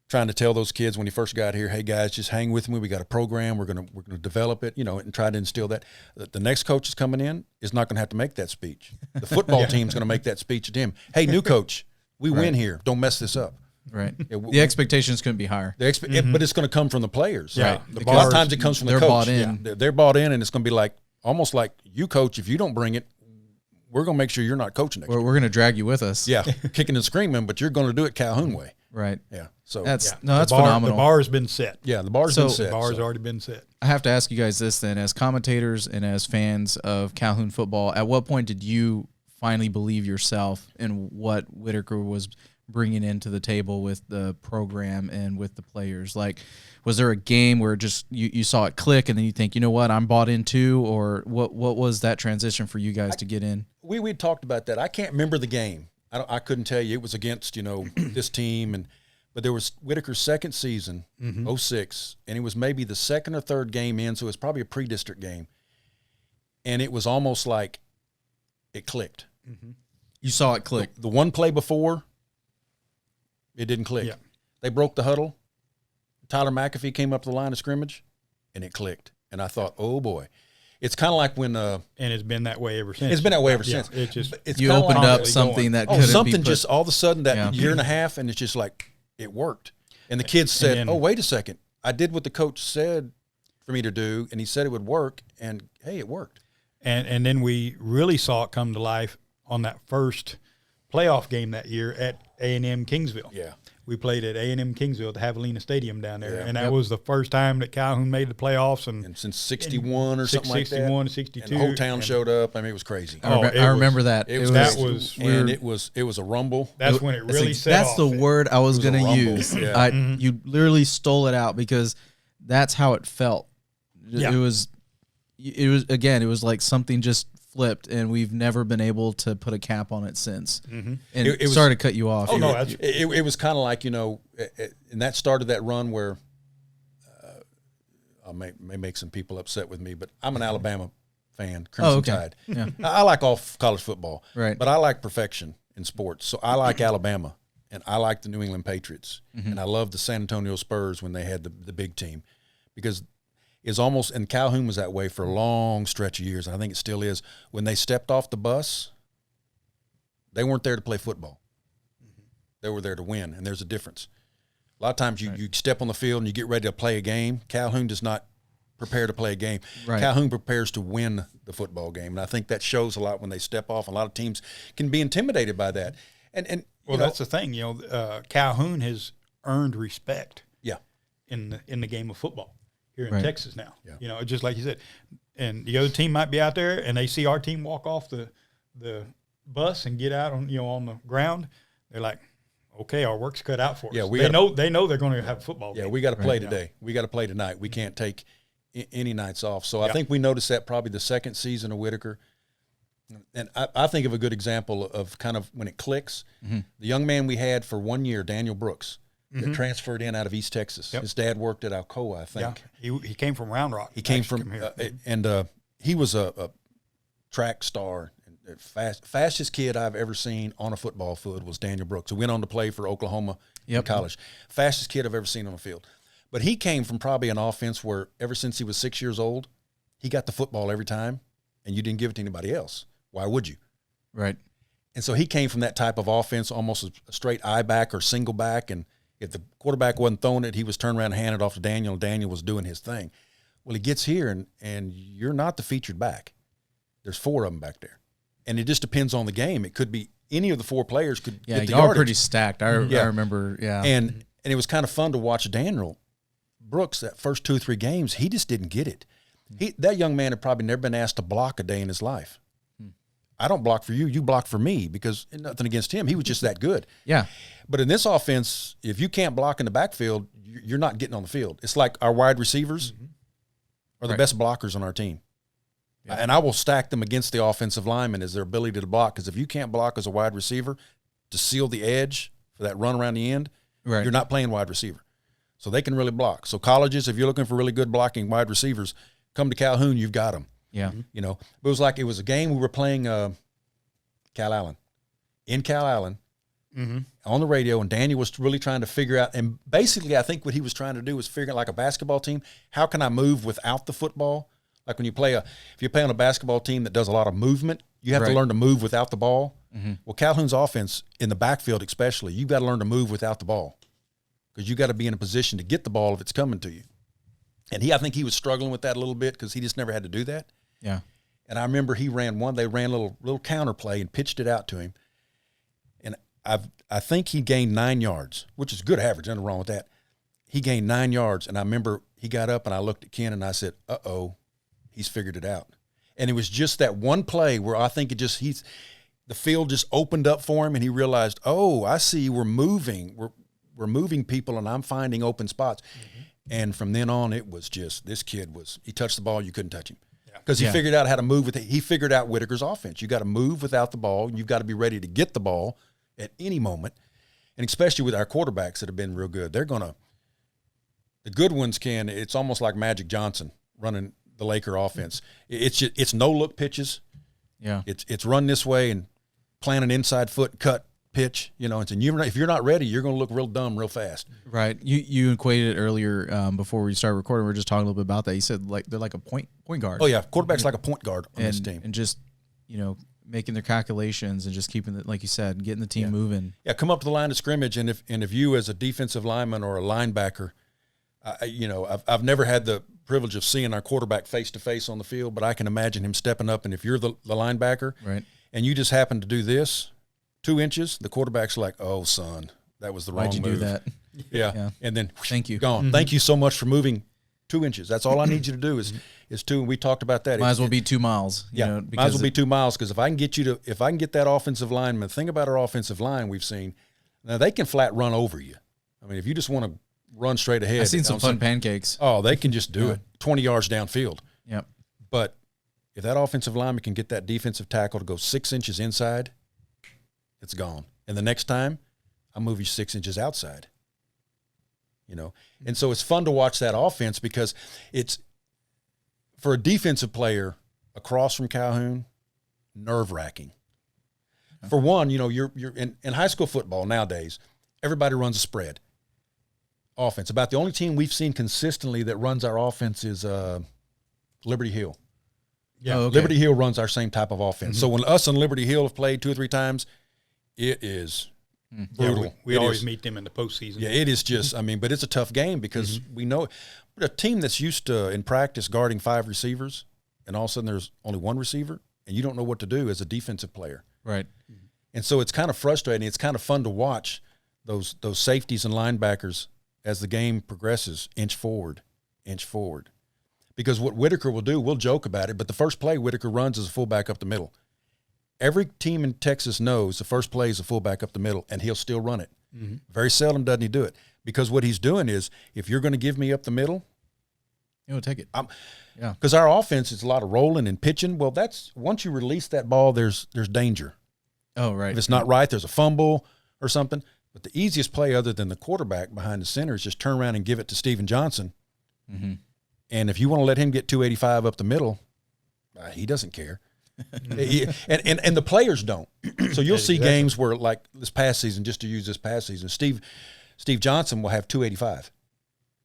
trying to tell those kids when he first got here, hey guys, just hang with me. We got a program. We're gonna develop it, you know, and try to instill that. The next coach is coming in is not going to have to make that speech. The football team's going to make that speech to him. Hey, new coach, we win here. Don't mess this up. Right. The expectations couldn't be higher. But it's going to come from the players. Yeah. Right. A lot of times it comes from the coach. Bought in. Yeah. They're bought in, and it's going to be like almost like you coach. If you don't bring it, we're going to make sure you're not coaching next year. We're going to drag you with us. Yeah, kicking and screaming, but you're going to do it Calhoun way. Right. Yeah. So that's phenomenal. The bar has been set. Yeah, the bar's been set. The bar's already been set. I have to ask you guys this then, as commentators and as fans of Calhoun football, at what point did you finally believe yourself in what Whitaker was bringing into the table with the program and with the players? Like, was there a game where just you saw it click and then you think, you know what, I'm bought into, or what was that transition for you guys to get in? We talked about that. I can't remember the game. I couldn't tell you. It was against, this team. But there was Whitaker's second season, 06, and it was maybe the second or third game in, so it was probably a pre-district game. And it was almost like it clicked. You saw it click. The one play before, it didn't click. Yeah. They broke the huddle. Tyler McAfee came up the line of scrimmage, and it clicked. And I thought, oh, boy. It's kind of like when and it's been that way ever since. It's been that way ever since. It's you opened up something that couldn't something be put, just all of a sudden that year and a half, and it's just like it worked. And the kids said, "Oh, wait a second! I did what the coach said for me to do, and he said it would work, and hey, it worked." And then we really saw it come to life on that first playoff game that year at A&M Kingsville. Yeah. We played at A&M Kingsville at the Javelina Stadium down there, and that Yep. was the first time that Calhoun made the playoffs. And since 61 or something like that. 61, 62. And the whole town showed up. I mean, it was crazy. I remember that. It was a rumble. That's when it really set That's off. the word I was going to rumble. use. Yeah. You literally stole it out because that's how it felt. Yeah. It was again, it was like something just flipped, and we've never been able to put a cap on it since. And It was- sorry to cut you off. Oh, no, It was kind of like, and that started that run where I may make some people upset with me, but I'm an Alabama fan, Crimson Tide. Yeah. I like all college football, Right. but I like perfection in sports. So I like Alabama, and I like the New England Patriots, and I love the San Antonio Spurs when they had the big team, because it's almost, and Calhoun was that way for a long stretch of years, and I think it still is. When they stepped off the bus, they weren't there to play football. They were there to win, and there's a difference. A lot of times you step on the field and you get ready to play a game. Calhoun does not prepare to play a game. Right. Calhoun prepares to win the football game, and I think that shows a lot when they step off. A lot of teams can be intimidated by that. And that's the thing. Calhoun has earned respect. Yeah. In the game of football here in Right. Texas now. Yeah. Just like you said. And the other team might be out there and they see our team walk off the bus and get out on the ground. They're like, okay, our work's cut out for us. Yeah, they know they're going to have a football game. Yeah, we got to play today. We got to play tonight. We can't take any nights off. So I think we noticed that probably the second season of Whitaker. And I think of a good example of kind of when it clicks. The young man we had for 1 year, Daniel Brooks, that transferred in out of East Texas. Yep. His dad worked at Alcoa, I think. Yeah. He came from Round Rock. He came actually, from here. he was a track star. Fastest kid I've ever seen on a football field was Daniel Brooks, who went on to play for Oklahoma in college. Fastest kid I've ever seen on the field. But he came from probably an offense where ever since he was 6 years old, he got the football every time, and you didn't give it to anybody else. Why would you? Right. And so he came from that type of offense, almost a straight I back or single back, and if the quarterback wasn't throwing it, he was turning around and handing it off to Daniel, and Daniel was doing his thing. Well, he gets here, and you're not the featured back. There's four of them back there. And it just depends on the game. It could be any of the four players could get the y'all yardage. are pretty stacked. I remember, And it was kind of fun to watch Daniel Brooks that first 2 or 3 games. He just didn't get it. That young man had probably never been asked to block a day in his life. I don't block for you. You block for me, because nothing against him. He was just that good. Yeah. But in this offense, if you can't block in the backfield, you're not getting on the field. It's like our wide receivers are the best blockers on our team. Yeah. And I will stack them against the offensive linemen as their ability to block, because if you can't block as a wide receiver to seal the edge for that run around the end, you're not playing wide receiver. So they can really block. So colleges, if you're looking for really good blocking wide receivers, come to Calhoun, you've got them. Yeah. But it was a game we were playing Cal Allen. In Cal Allen, on the radio, and Daniel was really trying to figure out, and basically I think what he was trying to do was figure out, like a basketball team, how can I move without the football? Like when you play if you play on a basketball team that does a lot of movement, you have to learn to move without the ball. Well, Calhoun's offense, in the backfield especially, you've got to learn to move without the ball, because you got to be in a position to get the ball if it's coming to you. And I think he was struggling with that a little bit, because he just never had to do that. Yeah. And I remember they ran a little counter play and pitched it out to him. And I think he gained 9 yards, which is good average, nothing wrong with that. He gained 9 yards, and I remember he got up and I looked at Ken and I said, uh-oh, he's figured it out. And it was just that one play where I think the field just opened up for him, and he realized, oh, I see, we're moving people, and I'm finding open spots. And from then on, it was just, this kid he touched the ball, you couldn't touch him. Because he figured out how to move with it. He figured out Whitaker's offense. You got to move without the ball. You've got to be ready to get the ball at any moment, and especially with our quarterbacks that have been real good. The good ones it's almost like Magic Johnson running the Laker offense. It's no-look pitches. Yeah. It's run this way and plant an inside foot cut pitch, and if you're not ready, you're going to look real dumb real fast. Right. You equated it earlier before we started recording. We were just talking a little bit about that. You said like they're like a point guard. Oh yeah, quarterback's like a point guard on this team, and just making their calculations and just keeping like you said, getting the team moving. Yeah, come up to the line of scrimmage, and if you as a defensive lineman or a linebacker, I've never had the privilege of seeing our quarterback face to face on the field, but I can imagine him stepping up, and if you're the linebacker, right, and you just happen to do this 2 inches, the quarterback's like, "Oh, son, that was the wrong move." Why'd you do that? Yeah. And then thank you, gone. Thank you so much for moving 2 inches. That's all I need you to do is 2. And we talked about that. Might as well be 2 miles. Yeah, might as well be 2 miles, because if I can get that offensive lineman. Think about our offensive line we've seen. Now they can flat run over you. I mean, if you just want to run straight ahead, I've seen some fun pancakes. Oh, they can just do it 20 yards downfield. Yep. But if that offensive lineman can get that defensive tackle to go 6 inches inside, it's gone. And the next time, I'll move you 6 inches outside. And so it's fun to watch that offense, because it's, for a defensive player across from Calhoun, nerve-wracking. For one, you're in high school football nowadays, everybody runs a spread offense. About the only team we've seen consistently that runs our offense is Liberty Hill. Yeah, okay. Liberty Hill runs our same type of offense. So when us and Liberty Hill have played 2 or 3 times, it is brutal. Yeah, we always meet them in the postseason. Yeah, it is just, but it's a tough game, because we know a team that's used to, in practice, guarding 5 receivers, and all of a sudden there's only 1 receiver, and you don't know what to do as a defensive player. Right. And so it's kind of frustrating. It's kind of fun to watch those safeties and linebackers as the game progresses, inch forward. Because what Whitaker will do, we'll joke about it, but the first play Whitaker runs is a fullback up the middle. Every team in Texas knows the first play is a fullback up the middle, and he'll still run it. Very seldom doesn't he do it, because what he's doing is, if you're going to give me up the middle, You'll take it. Yeah. Because our offense is a lot of rolling and pitching. Well, that's, once you release that ball, there's danger. Oh, right. If it's not right, there's a fumble or something. But the easiest play, other than the quarterback behind the center, is just turn around and give it to Steven Johnson. And if you want to let him get 285 up the middle, he doesn't care. And the players don't. So you'll see games where, like this past season, just to use this past season, Steve Johnson will have 285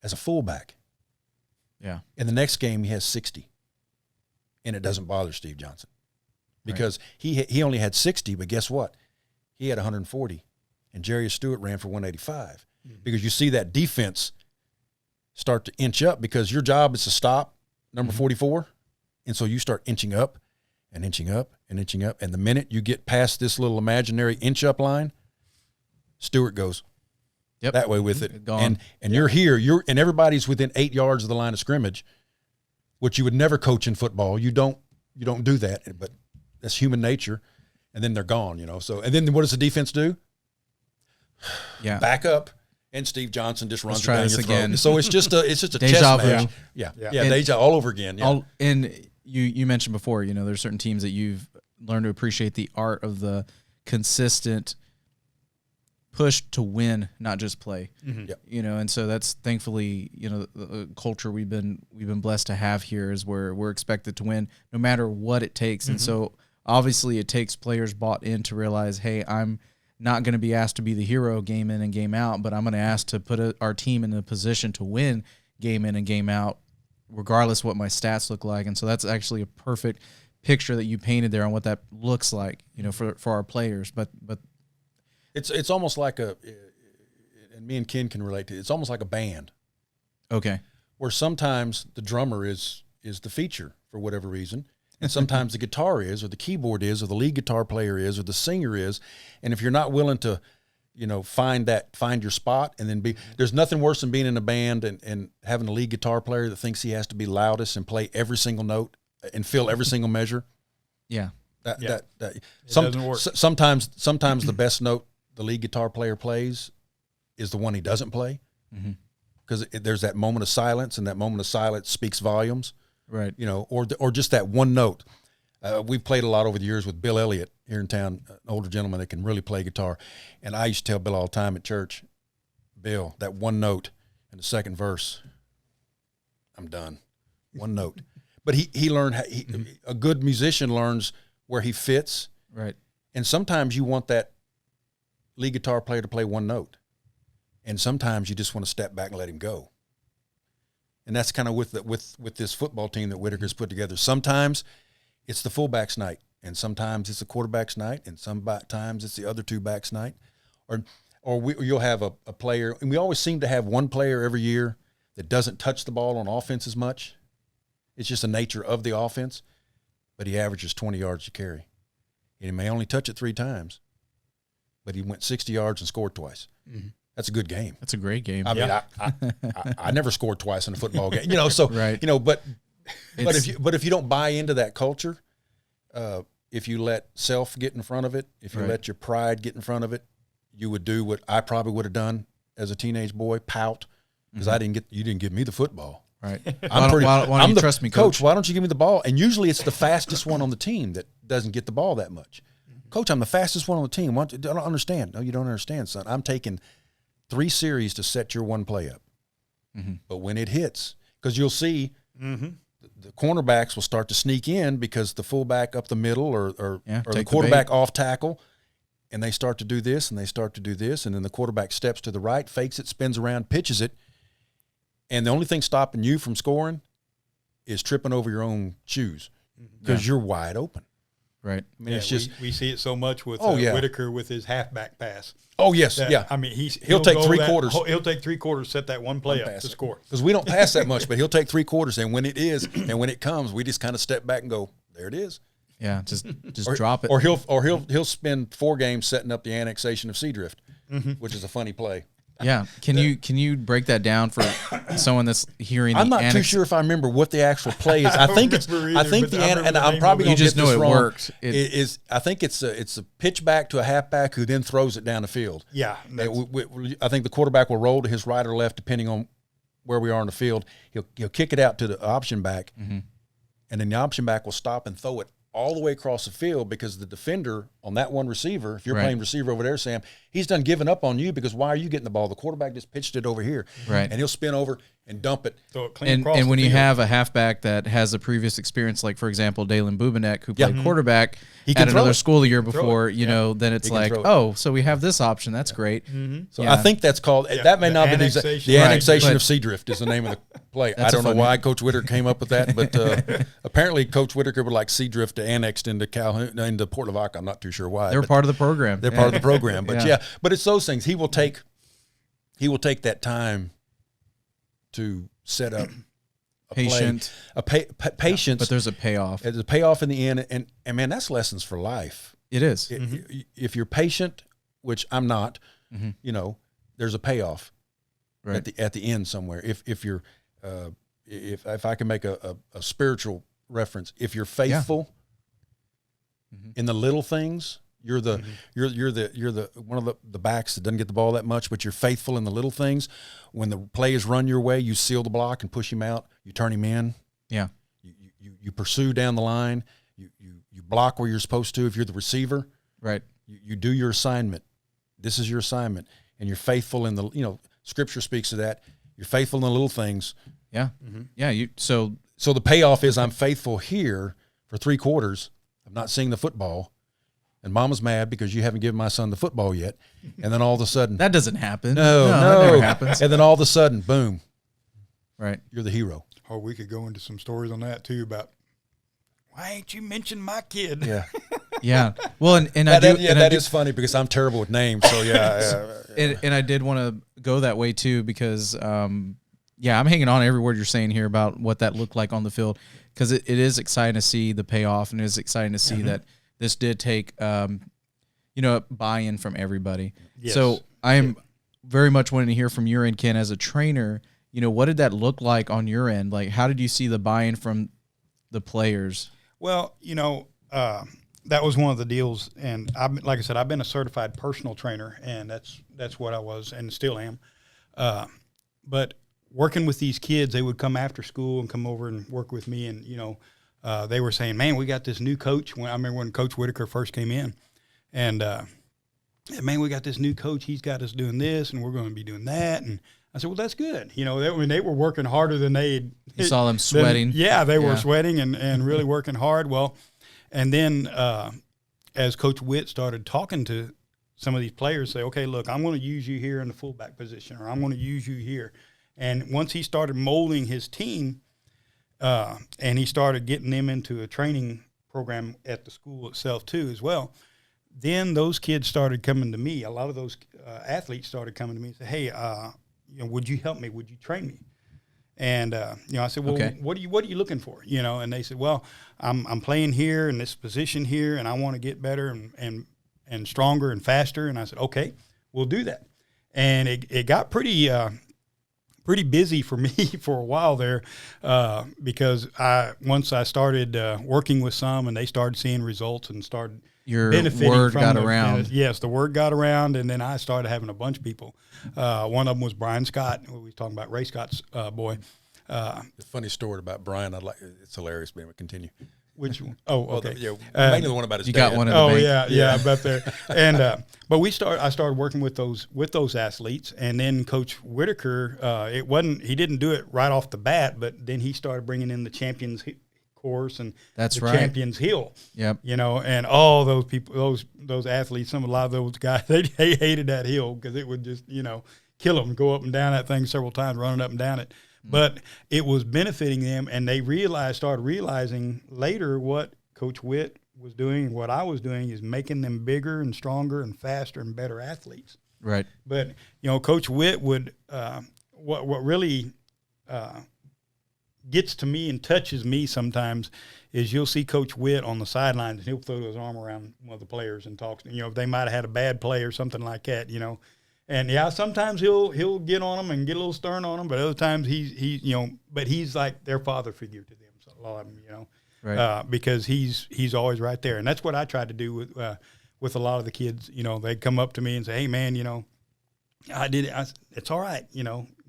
as a fullback. Yeah. In the next game, he has 60. And it doesn't bother Steve Johnson, because he only had 60, but guess what? He had 140. And Jarius Stewart ran for 185. Because you see that defense start to inch up, because your job is to stop number 44. And so you start inching up and inching up and inching up. And the minute you get past this little imaginary inch up line, Stewart goes that way with it. Gone. And you're here, and everybody's within 8 yards of the line of scrimmage, which you would never coach in football. You don't do that, but that's human nature. And then they're gone, So, and then what does the defense do? Yeah. Back up, and Steve Johnson just runs Let's try down this your throat. again. So it's just a Deja chess vu. match. Yeah, deja all over again. Yeah. And you mentioned before, there's certain teams that you've learned to appreciate the art of the consistent push to win, not just play. And so that's thankfully, the culture we've been blessed to have here, is where we're expected to win no matter what it takes. And so obviously it takes players bought in to realize, hey, I'm not going to be asked to be the hero game in and game out, but I'm going to ask to put our team in a position to win game in and game out, regardless what my stats look like. And so that's actually a perfect picture that you painted there on what that looks like, for our players. But it's almost like and me and Ken can relate to it. It's almost like a band. Okay. Where sometimes the drummer is the feature for whatever reason, and sometimes the guitar is, or the keyboard is, or the lead guitar player is, or the singer is. And if you're not willing to, find your spot, and then there's nothing worse than being in a band and having a lead guitar player that thinks he has to be loudest and play every single note and fill every single measure. Yeah. That doesn't work. Sometimes the best note the lead guitar player plays is the one he doesn't play, because there's that moment of silence, and that moment of silence speaks volumes. Right. Or just that one note. We've played a lot over the years with Bill Elliott here in town, an older gentleman that can really play guitar. And I used to tell Bill all the time at church, Bill, that one note in the second verse, I'm done. One note. But he learned, a good musician learns where he fits. Right. And sometimes you want that lead guitar player to play one note. And sometimes you just want to step back and let him go. And that's kind of with this football team that Whitaker's put together. Sometimes it's the fullback's night, and sometimes it's the quarterback's night, and sometimes it's the other two backs' night. Or you'll have a player, and we always seem to have one player every year that doesn't touch the ball on offense as much. It's just the nature of the offense, but he averages 20 yards a carry. And he may only touch it 3 times, but he went 60 yards and scored twice. Mm-hmm. That's a good game. That's a great game. I mean, I never scored twice in a football game, so right. But if you don't buy into that culture, if you let self get in front of it, if you let your pride get in front of it, you would do what I probably would have done as a teenage boy, pout, because you didn't give me the football. Right. Why don't you trust me, Coach? Why don't you give me the ball? And usually it's the fastest one on the team that doesn't get the ball that much. Coach, I'm the fastest one on the team. I don't understand. No, you don't understand, son. I'm taking 3 series to set your one play up. Mm-hmm. But when it hits, because you'll see the cornerbacks will start to sneak in because the fullback up the middle or the quarterback off tackle, and they start to do this and they start to do this, and then the quarterback steps to the right, fakes it, spins around, pitches it, and the only thing stopping you from scoring is tripping over your own shoes because you're wide open. Right. I mean, it's just we see it so much with Whitaker with his halfback pass. Oh yes, I mean, he'll take 3 quarters. He'll take 3 quarters, set that one play up to score. Because we don't pass that much, but he'll take 3 quarters, and when it comes, we just kind of step back and go, there it is. Yeah, just drop it. Or he'll spend 4 games setting up the annexation of Seadrift, which is a funny play. Yeah, can you break that down for someone that's hearing? I'm not too sure if I remember what the actual play is. I think I'm probably going to get this wrong. Worked. I think it's a pitch back to a halfback who then throws it down the field. Yeah, I think the quarterback will roll to his right or left depending on where we are on the field. He'll kick it out to the option back, and then the option back will stop and throw it all the way across the field because the defender on that one receiver, if you're playing receiver over there, Sam, he's done giving up on you because why are you getting the ball? The quarterback just pitched it over here. Right. And he'll spin over and dump it. Throw it clean across and when the you field. have a halfback that has a previous experience, like, for example, Dalen Bubanek, who played quarterback at another school the year before, then it's like, so we have this option. That's great. Mm-hmm. So I think that's called, that may not be the annexation of Seadrift is the name of the play. I don't know why Coach Whitaker came up with that, but apparently Coach Whitaker would like Seadrift annexed into Calhoun, into Port Lavaca. I'm not too sure why. They're part of the program. They're part of the program. But but it's those things. He will take that time to set up patience. But there's a payoff. There's a payoff in the end, and man, that's lessons for life. It is. If you're patient, which I'm not, there's a payoff at the end somewhere. If you're if I can make a spiritual reference, if you're faithful in the little things. You're the one of the backs that doesn't get the ball that much, but you're faithful in the little things. When the play is run your way, you seal the block and push him out. You turn him in. Yeah. You pursue down the line. You block where you're supposed to. If you're the receiver, right. You do your assignment. This is your assignment, and you're faithful in the Scripture speaks to that. You're faithful in the little things. Yeah. Yeah. So the payoff is I'm faithful here for 3 quarters. I'm not seeing the football. And Mama's mad because you haven't given my son the football yet. And then all of a sudden. That doesn't happen. No, that never happens. And then all of a sudden, boom. Right. You're the hero. Oh, we could go into some stories on that, too, about why ain't you mention my kid? Yeah. Yeah. Well, and that is funny because I'm terrible with names. So, And I did want to go that way, too, because, I'm hanging on every word you're saying here about what that looked like on the field because it is exciting to see the payoff and it is exciting to see that this did take, buy-in from everybody. Yes. So I am very much wanting to hear from your end, Ken, as a trainer. What did that look like on your end? Like, how did you see the buy-in from the players? Well, that was one of the deals. And like I said, I've been a certified personal trainer, and that's what I was and still am. But working with these kids, they would come after school and come over and work with me, and they were saying, man, we got this new coach. I remember when Coach Whitaker first came in, and man, we got this new coach. He's got us doing this, and we're going to be doing that. And I said, well, that's good. You know, they were working harder than they. You saw them sweating. They were sweating and really working hard. Well, and then as Coach Witt started talking to some of these players, say, okay, look, I'm going to use you here in the fullback position, or I'm going to use you here. And once he started molding his team, and he started getting them into a training program at the school itself too as well, then those kids started coming to me. A lot of those athletes started coming to me and say, hey, would you help me? Would you train me? And I said, well, okay. what are you looking for? And they said, well, I'm playing here in this position here, and I want to get better and stronger and faster. And I said, okay, we'll do that. And it got pretty busy for me for a while there, because once I started working with some, and they started seeing results and started benefiting word from got them. around. Yes, the word got around, and then I started having a bunch of people. One of them was Brian Scott. We were talking about Ray Scott's boy. The funny story about Brian, it's hilarious, but anyway, continue. Which one? Oh, okay. Mainly the one about his you dad. got one in the bank. Yeah, about there. And but I started working with those athletes, and then Coach Whitaker, he didn't do it right off the bat, but then he started bringing in the Champions course and That's the right. Champions Hill. Yep. And all those people, those athletes, a lot of those guys, they hated that hill because it would just kill them, go up and down that thing several times, running up and down it. But it was benefiting them, and they started realizing later what Coach Witt was doing and what I was doing is making them bigger and stronger and faster and better athletes. Right. But, Coach Witt would what really gets to me and touches me sometimes is you'll see Coach Witt on the sidelines, and he'll throw his arm around one of the players and talk. If they might have had a bad play or something like that, And sometimes he'll get on them and get a little stern on them, but other times he's like their father figure to them. So a lot of them, Right. because he's always right there, and that's what I tried to do with a lot of the kids. They'd come up to me and say, "Hey, man, I did it. It's all right.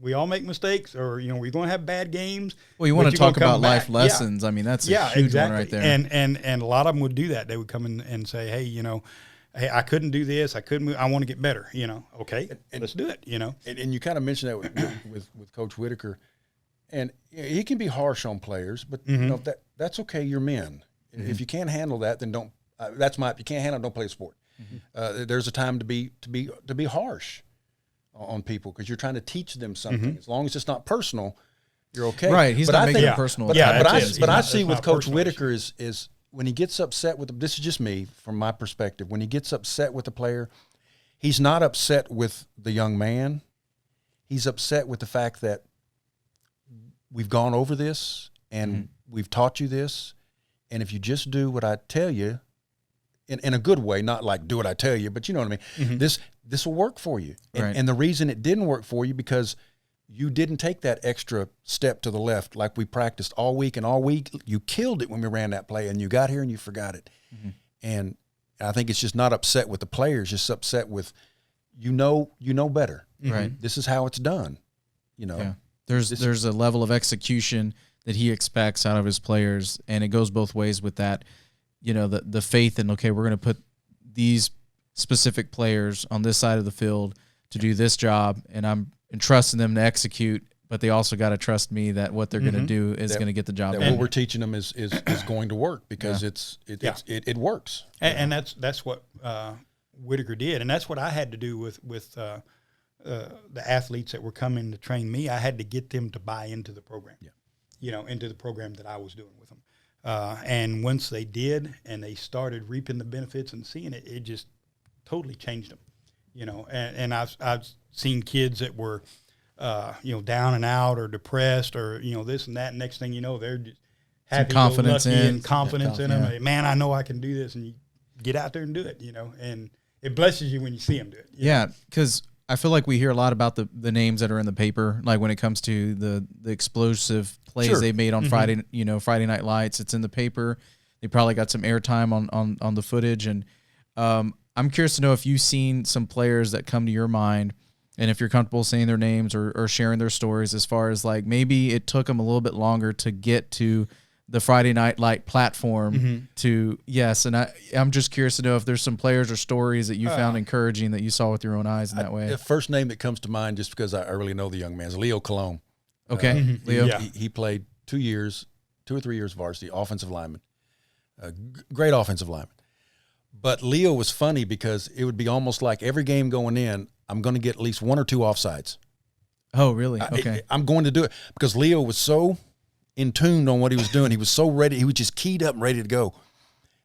We all make mistakes, or we're going to have bad games." Well, you want to talk about life back. lessons. Yeah. I mean, that's a huge exactly. one right there. And a lot of them would do that. They would come in and say, "Hey, hey, I couldn't do this. I couldn't move. I want to get better." Okay, and let's do it. And you kind of mentioned that with Coach Whitaker, and he can be harsh on players, but that's okay. You're men. Mm-hmm. If you can't handle that, then don't. If you can't handle it, don't play a sport. Mm-hmm. There's a time to be harsh on people because you're trying to teach them something. Mm-hmm. As long as it's not personal, you're okay. Right. He's not making it personal. But I see with Coach Whitaker is when he gets upset with this is just me from my perspective. When he gets upset with the player, he's not upset with the young man. He's upset with the fact that we've gone over this and we've taught you this, and if you just do what I tell you, in a good way, not like do what I tell you, but you know what I mean. Mm-hmm. This will work for you, and the reason it didn't work for you because you didn't take that extra step to the left like we practiced all week, and all week you killed it when we ran that play, and you got here and you forgot it. Mm-hmm. And I think it's just not upset with the players, just upset with you know better. Right. This is how it's done. Yeah. There's a level of execution that he expects out of his players, and it goes both ways with that. The faith in, okay, we're going to put these specific players on this side of the field to do this job, and I'm entrusting them to execute, but they also got to trust me that what they're going to do is going to get the job done. What we're teaching them is going to work because it works. And that's what Whitaker did, and that's what I had to do with the athletes that were coming to train me. I had to get them to buy into the program, into the program that I was doing with them. And once they did, and they started reaping the benefits and seeing it, it just totally changed them, And I've seen kids that were, down and out or depressed or this and that. Next thing you know, they're just happy, confidence in them. Hey, man, I know I can do this, and you get out there and do it, And it blesses you when you see them do it. Yeah, because I feel like we hear a lot about the names that are in the paper, like when it comes to the explosive plays they made on Friday Night Lights. It's in the paper. They probably got some airtime on the footage, and I'm curious to know if you've seen some players that come to your mind, and if you're comfortable saying their names or sharing their stories, as far as like maybe it took them a little bit longer to get to the Friday Night Light platform to yes. And I'm just curious to know if there's some players or stories that you found encouraging that you saw with your own eyes in that way. The first name that comes to mind, just because I really know the young man, is Leo Calhoun. Okay. Leo. Yeah. He played 2 or 3 years varsity, offensive lineman. Great offensive lineman. But Leo was funny because it would be almost like every game going in, I'm going to get at least 1 or 2 offsides. Oh, really? Okay. I'm going to do it because Leo was so in tune on what he was doing. He was so ready. He was just keyed up and ready to go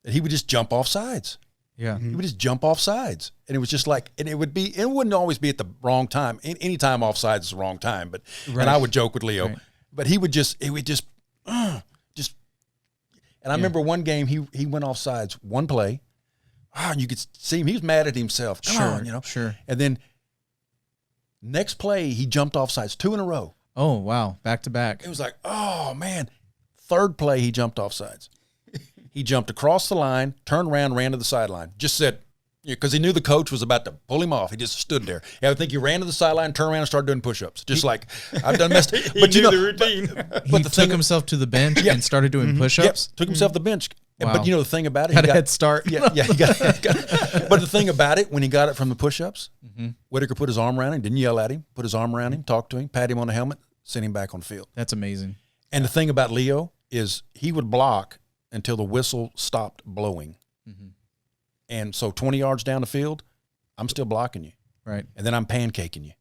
that he would just jump off sides. Yeah. He would just jump off sides. And it was just like, and it wouldn't always be at the wrong time. Any time off sides is the wrong time. But, Right. and I would joke with Leo, Right. but he would just, and I remember one game he went off sides one play. And you could see him. He was mad at himself. Come on, you know. Sure. And then next play, he jumped off sides 2 in a row. Oh, wow. Back to back. It was like, oh, man. Third play, he jumped off sides. He jumped across the line, turned around, ran to the sideline. Just said, because he knew the coach was about to pull him off. He just stood there. I think he ran to the sideline, turned around, and started doing push-ups. Just like, I've done messed up. But He knew the routine. He took himself to the bench and started doing push-ups. Took himself to the bench. Wow. But you know the thing about it? Had a head start. Yeah, he got but the thing about it, when he got it from the push-ups, Whitaker put his arm around him, didn't yell at him, put his arm around him, talked to him, pat him on the helmet, sent him back on the field. That's amazing. And the thing about Leo is he would block until the whistle stopped blowing. And so 20 yards down the field, I'm still blocking you. Right. And then I'm pancaking you.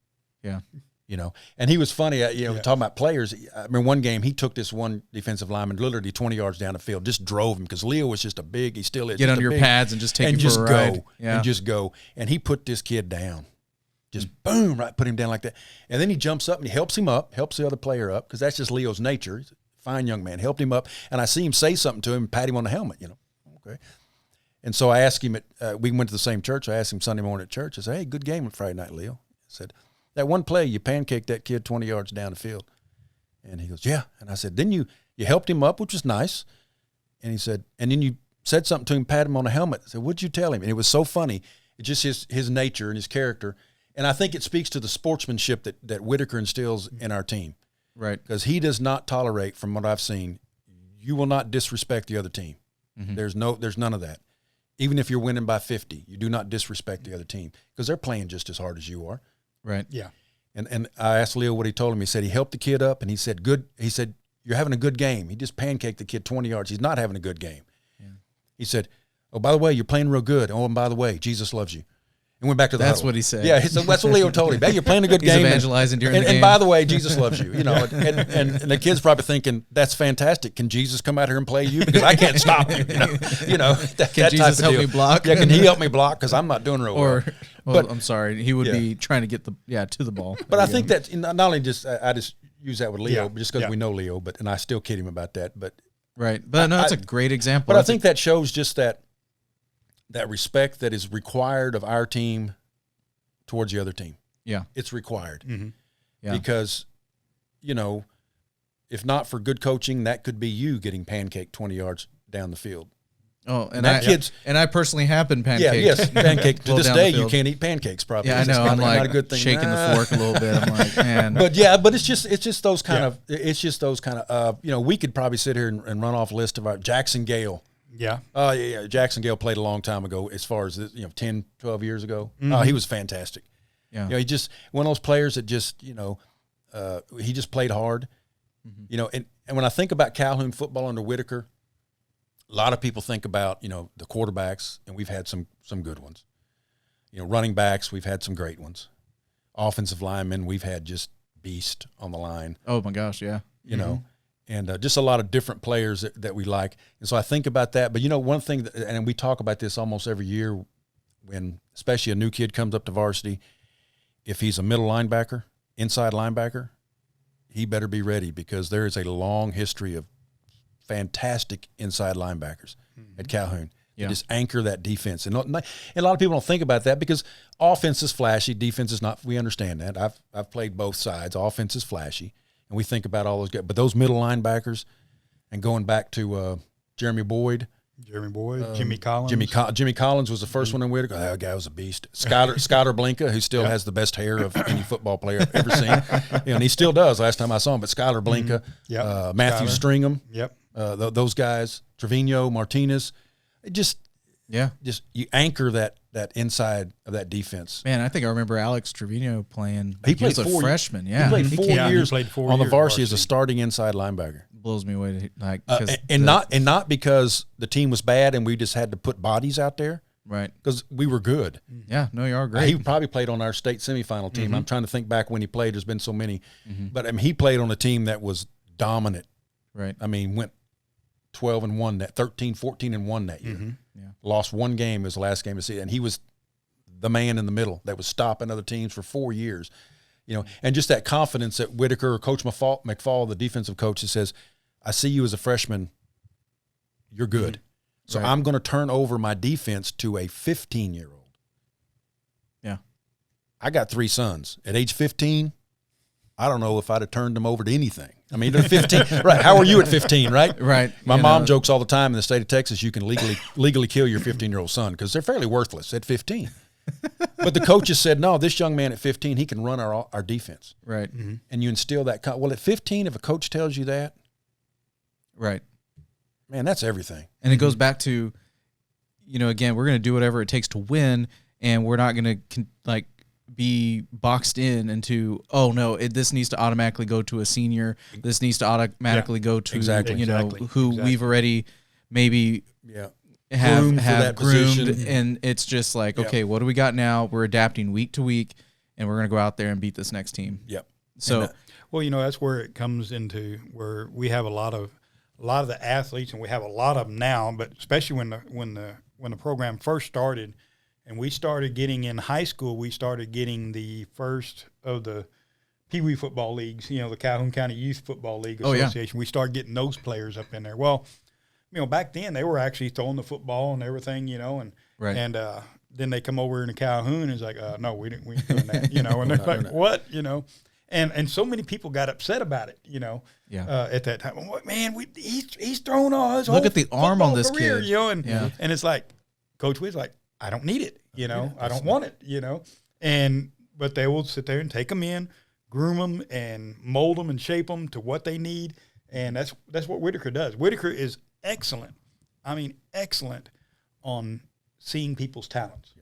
Yeah. You know, and he was funny. Talking about players. I remember one game he took this one defensive lineman literally 20 yards down the field, just drove him because Leo was just a big. He still is. Get just under a your big, pads and just take and you just for a go ride. Yeah. and just go. And he put this kid down, just boom, right, put him down like that. And then he jumps up and he helps him up, helps the other player up because that's just Leo's nature. He's a fine young man. Helped him up, and I see him say something to him, and pat him on the helmet. You know, okay. And so I asked him. We went to the same church. I asked him Sunday morning at church. I said, "Hey, good game on Friday night, Leo." I said, that one play, you pancaked that kid 20 yards down the field. And he goes, yeah. And I said, then you helped him up, which was nice. And he said, and then you said something to him, pat him on the helmet. I said, what'd you tell him? And it was so funny. It's just his nature and his character. And I think it speaks to the sportsmanship that Whitaker instills in our team. Right. Because he does not tolerate, from what I've seen, you will not disrespect the other team. There's none of that. Even if you're winning by 50, you do not disrespect the other team because they're playing just as hard as you are. Right. Yeah. And I asked Leo what he told him. He said he helped the kid up, and he said, good. He said, you're having a good game. He just pancaked the kid 20 yards. He's not having a good game. Yeah. He said, oh, by the way, you're playing real good. Oh, and by the way, Jesus loves you. And went back to the That's huddle. what he said. Yeah, so that's what Leo told him. Hey, you're playing a good He's game. evangelizing during the game. And by the way, Jesus loves you. You know, and the kid's probably thinking, that's fantastic. Can Jesus come out here and play you? Because I can't stop you. You know that, Can that Jesus type of help deal. me block? Yeah, can he help me block? Because I'm not doing real well. Well, I'm sorry. He would be trying to get to the ball. But I think that not only just I just use that with Leo, Yeah. just because Yeah. we know Leo, and I still kid him about that. But Right. But no, that's a great example. But I think that shows just that respect that is required of our team towards the other team. Yeah. It's required. Yeah. Because, you know, if not for good coaching, that could be you getting pancaked 20 yards down the field. Oh, and that I personally have been pancaked. Yeah, yes, pancake. To Well, this down the day, you field. can't eat pancakes probably. Yeah, I It's know. not- I'm not like a good thing. shaking the fork a little bit. I'm like, man. But it's just those kind of, you know, we could probably sit here and run off a list of our Jackson Gale. Yeah. Yeah. Jackson Gale played a long time ago, as far as 10, 12 years ago. He was fantastic. Yeah. You know, he just one of those players that just, you know, he just played hard. You know, and when I think about Calhoun football under Whitaker, a lot of people think about, you know, the quarterbacks, and we've had some good ones. You know, running backs, we've had some great ones. Offensive linemen, we've had just beast on the line. Oh my gosh, yeah. You know, and just a lot of different players that we like. And so I think about that. But, you know, one thing, and we talk about this almost every year when especially a new kid comes up to varsity, if he's a middle linebacker, inside linebacker, he better be ready because there is a long history of fantastic inside linebackers at Calhoun. Yeah. Just anchor that defense. And a lot of people don't think about that because offense is flashy, defense is not. We understand that. I've played both sides. Offense is flashy, and we think about all those guys. But those middle linebackers, and going back to Jeremy Boyd, Jimmy Collins. Jimmy Collins was the first one in Whitaker. That guy was a beast. Skyler Blinka, who still has the best hair of any football player I've ever seen. You know, and he still does. Last time I saw him, but Skyler Blinka, Matthew Skyler. Stringham. Yep. those guys, Trevino, Martinez, just you anchor that inside of that defense. Man, I think I remember Alex Trevino playing. He played was a freshman. Yeah, he played 4 years he played 4 on the years varsity as a starting inside linebacker. Blows me away. Like, not because the team was bad and we just had to put bodies out there. Right. Because we were good. Yeah, no, you are great. He probably played on our state semifinal team. I'm trying to think back when he played. There's been so many. But I mean, he played on a team that was dominant. Right. I mean, went 12-1 that 13-14-1 that year. Yeah. Lost one game his last game of the season. And he was the man in the middle that was stopping other teams for 4 years. You know, and just that confidence that Whitaker or Coach McFall, the defensive coach, that says, I see you as a freshman. You're good. So I'm going to turn over my defense to a 15-year-old. Yeah. I got 3 sons. At age 15, I don't know if I'd have turned them over to anything. I mean, they're 15. Right. How are you at 15, right? Right. My mom jokes all the time in the state of Texas, you can legally kill your 15-year-old son because they're fairly worthless at 15. But the coaches said, no, this young man at 15, he can run our defense. Right. And you instill that. Well, at 15, if a coach tells you that, right. Man, that's everything. And it goes back to, you know, again, we're going to do whatever it takes to win, and we're not going to be boxed into, oh no, this needs to automatically go to a senior. This needs to automatically go to who we've already maybe have groomed, and it's just like, okay, what do we got now? We're adapting week to week, and we're going to go out there and beat this next team. Yep. So, well, you know, that's where it comes into where we have a lot of the athletes, and we have a lot of them now, but especially when the program first started, and we started getting in high school, we started getting the first of the Pee Wee football leagues, you know, the Calhoun County Youth Football League Association. We started getting those players up in there. Well, you know, back then they were actually throwing the football and everything, you know, and then they come over into Calhoun and it's like, no, we ain't doing that, you know, and they're like, what, you know. And so many people got upset about it, you know. At that time, man, he's thrown all his look at the arm on this career, kid, you know, and it's like Coach Witt's like, I don't need it, you know, I don't want it, you know, but they will sit there and take them in, groom them, and mold them and shape them to what they need, and that's what Whitaker does. Whitaker is excellent, I mean excellent, on seeing people's talents.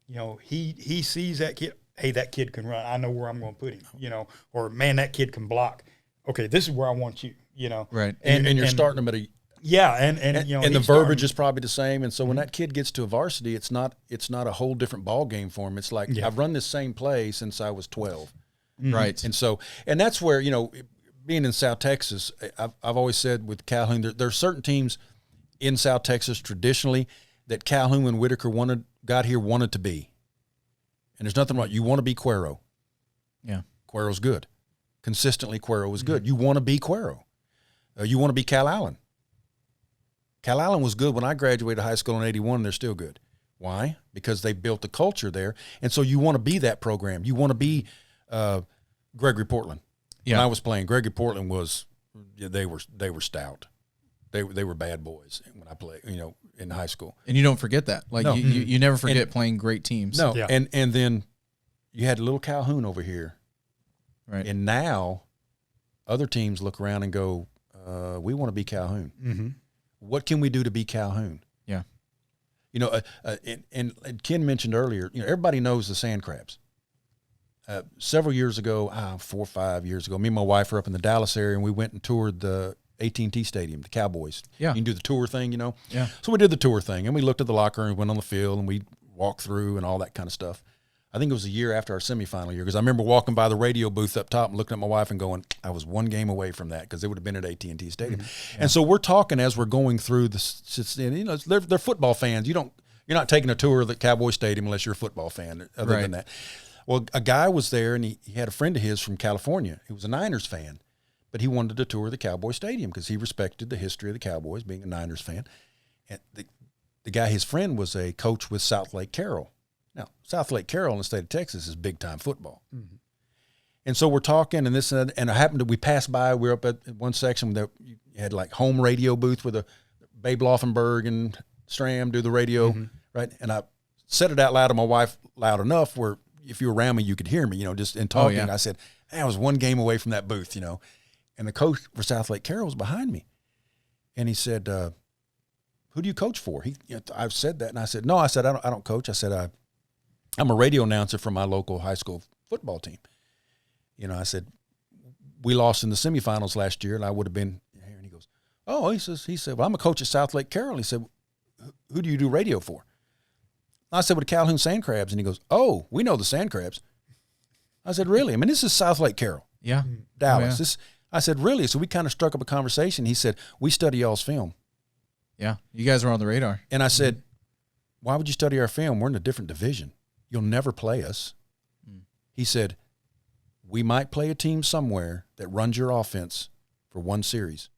You know, he sees that kid. Hey, that kid can run. I know where I'm going to put him, you know, or man, that kid can block. Okay, this is where I want you, you know. Right. And you're starting them at a and you know, and the verbiage is probably the same. And so when that kid gets to a varsity, it's not a whole different ball game for him. It's like I've run this same play since I was 12. Right. And so that's where, you know, being in South Texas, I've always said with Calhoun, there are certain teams in South Texas traditionally that Calhoun and Whitaker wanted to be. And there's nothing wrong. You want to be Cuero. Yeah. Cuero's good. Consistently, Cuero was good. You want to be Cuero. You want to be Cal Allen. Cal Allen was good when I graduated high school in 81, and they're still good. Why? Because they built the culture there. And so you want to be that program. You want to be Gregory Portland. Yeah. When I was playing, Gregory Portland they were stout. They were bad boys when I played, you know, in high school. And you don't forget that. Like, you never forget playing great teams. No, and then you had a little Calhoun over here. Right. And now other teams look around and go, we want to be Calhoun. Mm-hmm. What can we do to be Calhoun? Yeah. You know, and Ken mentioned earlier, you know, everybody knows the Sandcrabs. Several years ago, 4 or 5 years ago, me and my wife were up in the Dallas area, and we went and toured the AT&T Stadium, the Cowboys. Yeah. You can do the tour thing, you know. Yeah. So we did the tour thing, and we looked at the locker and went on the field, and we walked through and all that kind of stuff. I think it was a year after our semifinal year, because I remember walking by the radio booth up top and looking at my wife and going, I was one game away from that, because it would have been at AT&T Stadium. Mm-hmm. Yeah. And so we're talking as we're going through this, you know, they're football fans. You're not taking a tour of the Cowboy Stadium unless you're a football fan, other than that. Well, a guy was there, and he had a friend of his from California. He was a Niners fan, but he wanted to tour the Cowboy Stadium because he respected the history of the Cowboys, being a Niners fan. And the guy, his friend, was a coach with South Lake Carroll. Now, South Lake Carroll in the state of Texas is big-time football. Mm-hmm. And so we're talking, and this and I happened to, we passed by, we were up at one section that you had like home radio booth with a Babe Laufenberg and Stram do the radio, right? And I said it out loud to my wife, loud enough where if you were around me, you could hear me, you know, just in talking. I said, hey, I was one game away from that booth, you know. And the coach for South Lake Carroll was behind me. And he said, who do you coach for? I've said that. And I said, no, I said, I don't coach. I said, I'm a radio announcer for my local high school football team. I said, we lost in the semifinals last year, and I would have been here. And he goes, oh, he said, well, I'm a coach at South Lake Carroll. He said, who do you do radio for? I said, with the Calhoun Sandcrabs. And he goes, oh, we know the Sandcrabs. I said, really? I mean, this is South Lake Carroll. Yeah. Dallas. Oh, yeah. I said, really? So we kind of struck up a conversation. He said, we study y'all's film. Yeah. You guys are on the radar. And I said, why would you study our film? We're in a different division. You'll never play us. He said, we might play a team somewhere that runs your offense for one series.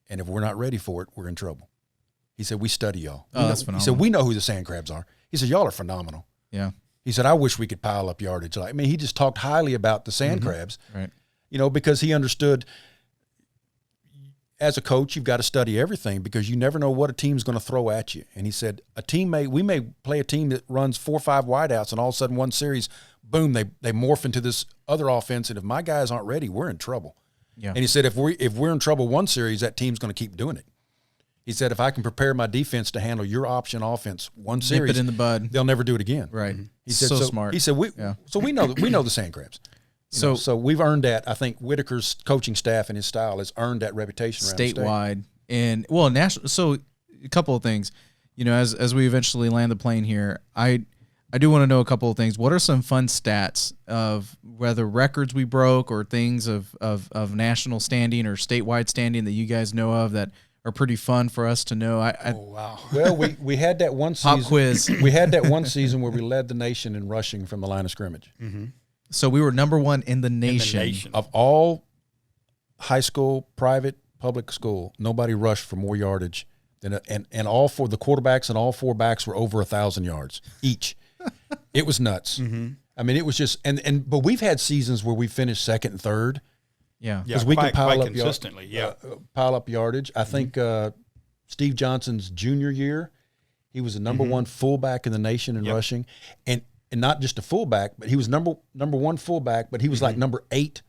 And if we're not ready for it, we're in trouble. He said, we study y'all. Oh, that's phenomenal. He said, we know who the Sandcrabs are. He said, y'all are phenomenal. Yeah. He said, I wish we could pile up yardage. He just talked highly about the Sandcrabs. Right. Because he understood as a coach, you've got to study everything because you never know what a team's going to throw at you. And he said, we may play a team that runs 4 or 5 wideouts, and all of a sudden one series, boom, they morph into this other offense. And if my guys aren't ready, we're in trouble. Yeah. And he said, if we're in trouble one series, that team's going to keep doing it. He said, if I can prepare my defense to handle your option offense one series, nip it in the bud, they'll never do it again. Right. He said, so smart. He said, we know the Sandcrabs. So we've earned that. I think Whitaker's coaching staff and his style has earned that reputation around statewide and national. So a couple of things, as we eventually land the plane here, I do want to know a couple of things. What are some fun stats of whether records we broke or things of national standing or statewide standing that you guys know of that are pretty fun for us to know? Wow. Well, we had that one season. Pop quiz. We had that one season where we led the nation in rushing from the line of scrimmage. Mm-hmm. So we were number 1 in the nation. Of all high school, private, public school, nobody rushed for more yardage than and all 4 the quarterbacks and all 4 backs were over 1,000 yards each. It was nuts. Mm-hmm. I mean, it was just but we've had seasons where we finished second and third. Yeah, because we can pile up consistently. Pile up yardage. I think Steve Johnson's junior year, he was the number 1 fullback in the nation in rushing, and not just a fullback, but he was number 1 fullback, but he was like number 8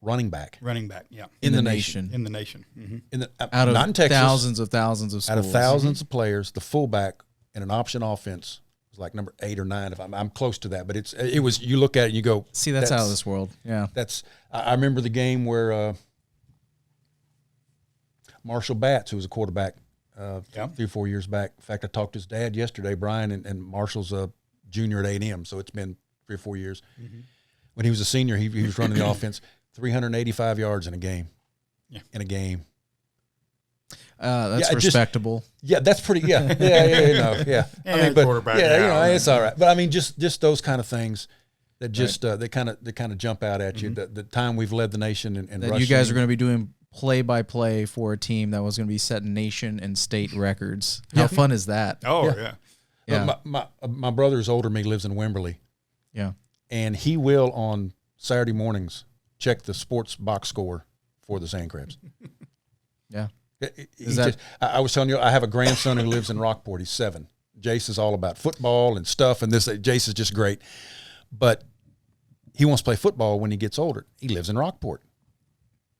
running back. Yeah, in the nation. In the nation. Mm-hmm. Out of not in Texas, thousands of schools. Out of thousands of players, the fullback in an option offense was like number 8 or 9. If I'm close to that, but it was. You look at it and you go, see, that's out of this world. Yeah, I remember the game where Marshall Batts, who was a quarterback 3 or 4 years back. In fact, I talked to his dad yesterday, Brian, and Marshall's a junior at A&M, so it's been 3 or 4 years. Mm-hmm. When he was a senior, he was running the offense, 385 yards in a game. Yeah. In a game. That's respectable. That's pretty. Yeah. I mean, quarterback. It's all right. But I mean, just those kind of things that just they kind of jump out at you. The time we've led the nation in that rushing. You guys are going to be doing play-by-play for a team that was going to be setting nation and state records. How fun is that? Oh yeah. Yeah. My brother is older than me, lives in Wimberley. Yeah. And he will on Saturday mornings check the sports box score for the Sandcrabs. Yeah. I was telling you, I have a grandson who lives in Rockport. He's 7. Jace is all about football and stuff, and Jace is just great. But he wants to play football when he gets older. He lives in Rockport.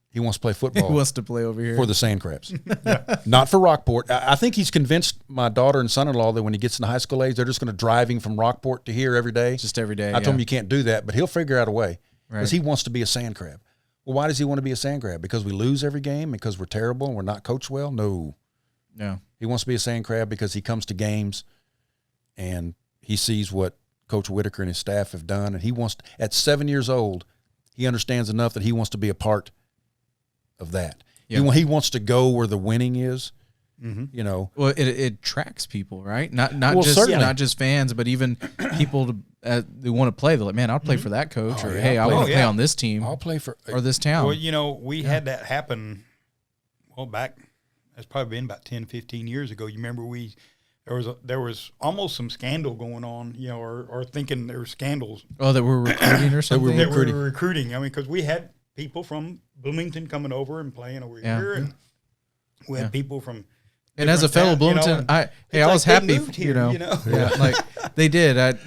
He wants to play football. He wants to play over here. For the Sandcrabs. Not for Rockport. I think he's convinced my daughter and son-in-law that when he gets in high school age, they're just going to drive him from Rockport to here every day. Just every day. I told him you can't do that, but he'll figure out a way because Right. he wants to be a Sandcrab. Well, why does he want to be a Sandcrab? Because we lose every game? Because we're terrible and we're not coached well? No. He wants to be a Sandcrab because he comes to games and he sees what Coach Whitaker and his staff have done. And he wants, at 7 years old, he understands enough that he wants to be a part of that. Yeah. He wants to go where the winning is. Mm-hmm. Well, it attracts people, right? Not certainly. not just fans, but even people they want to play. They're like, man, I'll play for that coach, or hey, I want to play on this team. I'll play for or this town. Well, we had that happen. Well, back that's probably been about 10, 15 years ago. You remember there was almost some scandal going on, or thinking there were scandals. Oh, that we're recruiting or something. That we were recruiting. I mean, because we had people from Bloomington coming over and playing over here, and we had people from. And as a fellow Bloomington, I was happy, Yeah, like they did. That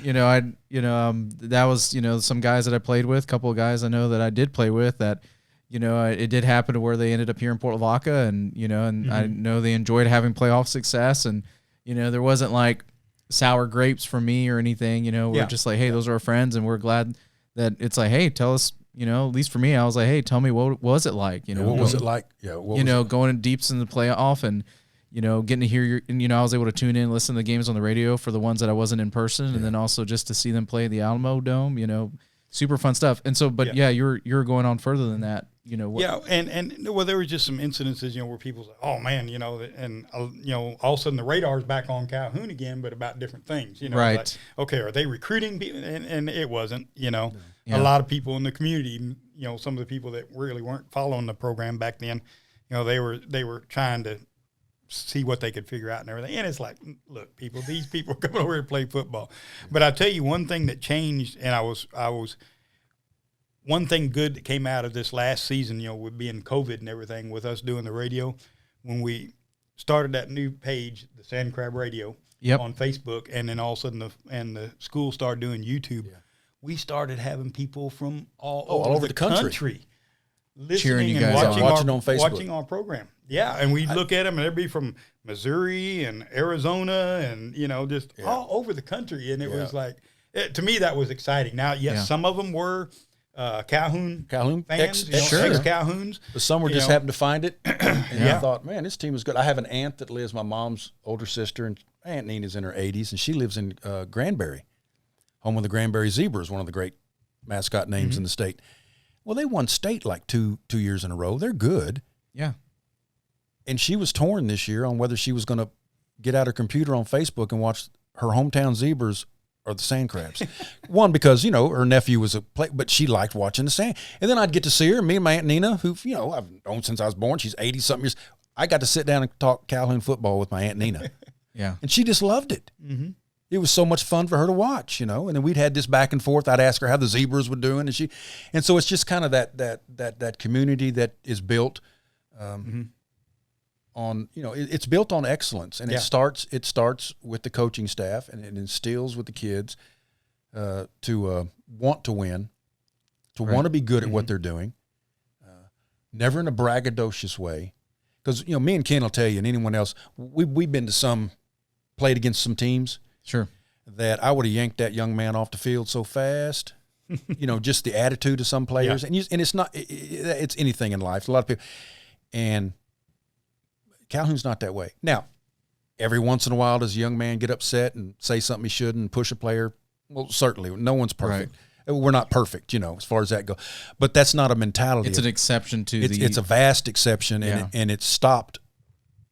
was, some guys that I played with, a couple of guys I know that I did play with that, you know, it did happen to where they ended up here in Port Lavaca, and you know, and I know they enjoyed having playoff success, and you know, there wasn't like sour grapes for me or anything. You know, we're just like, hey, those are our friends, and we're glad that it's like, hey, tell us. You know, at least for me, I was like, hey, tell me what was it like? You know, what was it like? Yeah, you know, going in deeps in the playoff, and you know, getting to hear your, and you know, I was able to tune in, and listen to the games on the radio for the ones that I wasn't in person, and then also just to see them play at the Alamo Dome. You know, super fun stuff. And so, but you're going on further than that. You know, and well, there was just some incidences, you know, where people say, "Oh man," you know, and you know, all of a sudden the radar's back on Calhoun again, but about different things, you know. Right. Like, okay, are they recruiting people? And it wasn't, you know, a lot of people in the community, you know, some of the people that really weren't following the program back then, you know, they were trying to see what they could figure out and everything. And it's like, look, people, these people are coming over here to play football. But I tell you one thing that changed, and I was. One thing good that came out of this last season, you know, with being COVID and everything, with us doing the radio, when we started that new page, the Sandcrab Radio, on Facebook, and then all of a sudden the school started doing YouTube, we started having people from all over the country listening and watching on Facebook, watching our program. Yeah, and we'd look at them, and they'd be from Missouri and Arizona, and you know, just all over the country, and it was like, to me, that was exciting. Now, some of them were Calhoun fans, ex-Calhouns. But some were just happened to find it, and I thought, man, this team is good. I have an aunt that lives, my mom's older sister, and Aunt Nina's in her 80s, and she lives in Granbury, home of the Granbury Zebras, one of the great mascot names in the state. Well, they won state like two years in a row. They're good. Yeah. And she was torn this year on whether she was going to get out her computer on Facebook and watch her hometown Zebras or the Sandcrabs. One, because, you know, her nephew was a play, but she liked watching the Sand. And then I'd get to see her, me and my Aunt Nina, who, you know, I've known since I was born. She's 80-something years. I got to sit down and talk Calhoun football with my Aunt Nina. And she just loved it. It was so much fun for her to watch, you know. And then we'd had this back and forth. I'd ask her how the Zebras were doing, and so it's just kind of that community that is built on, you know, it's built on excellence, and it starts with the coaching staff, and it instills with the kids to want to win, to want to be good at what they're doing, never in a braggadocious way. Because, you know, me and Ken will tell you, and anyone else, we've been to played against some teams. Sure. That I would have yanked that young man off the field so fast. You know, just the attitude of some players, and it's not it's anything in life. A lot of people, and Calhoun's not that way. Now, every once in a while, does a young man get upset and say something he shouldn't and push a player? Well, certainly, no one's perfect. Right. We're not perfect, you know, as far as that goes. But that's not a mentality. It's an exception to it's a vast exception, and it's stopped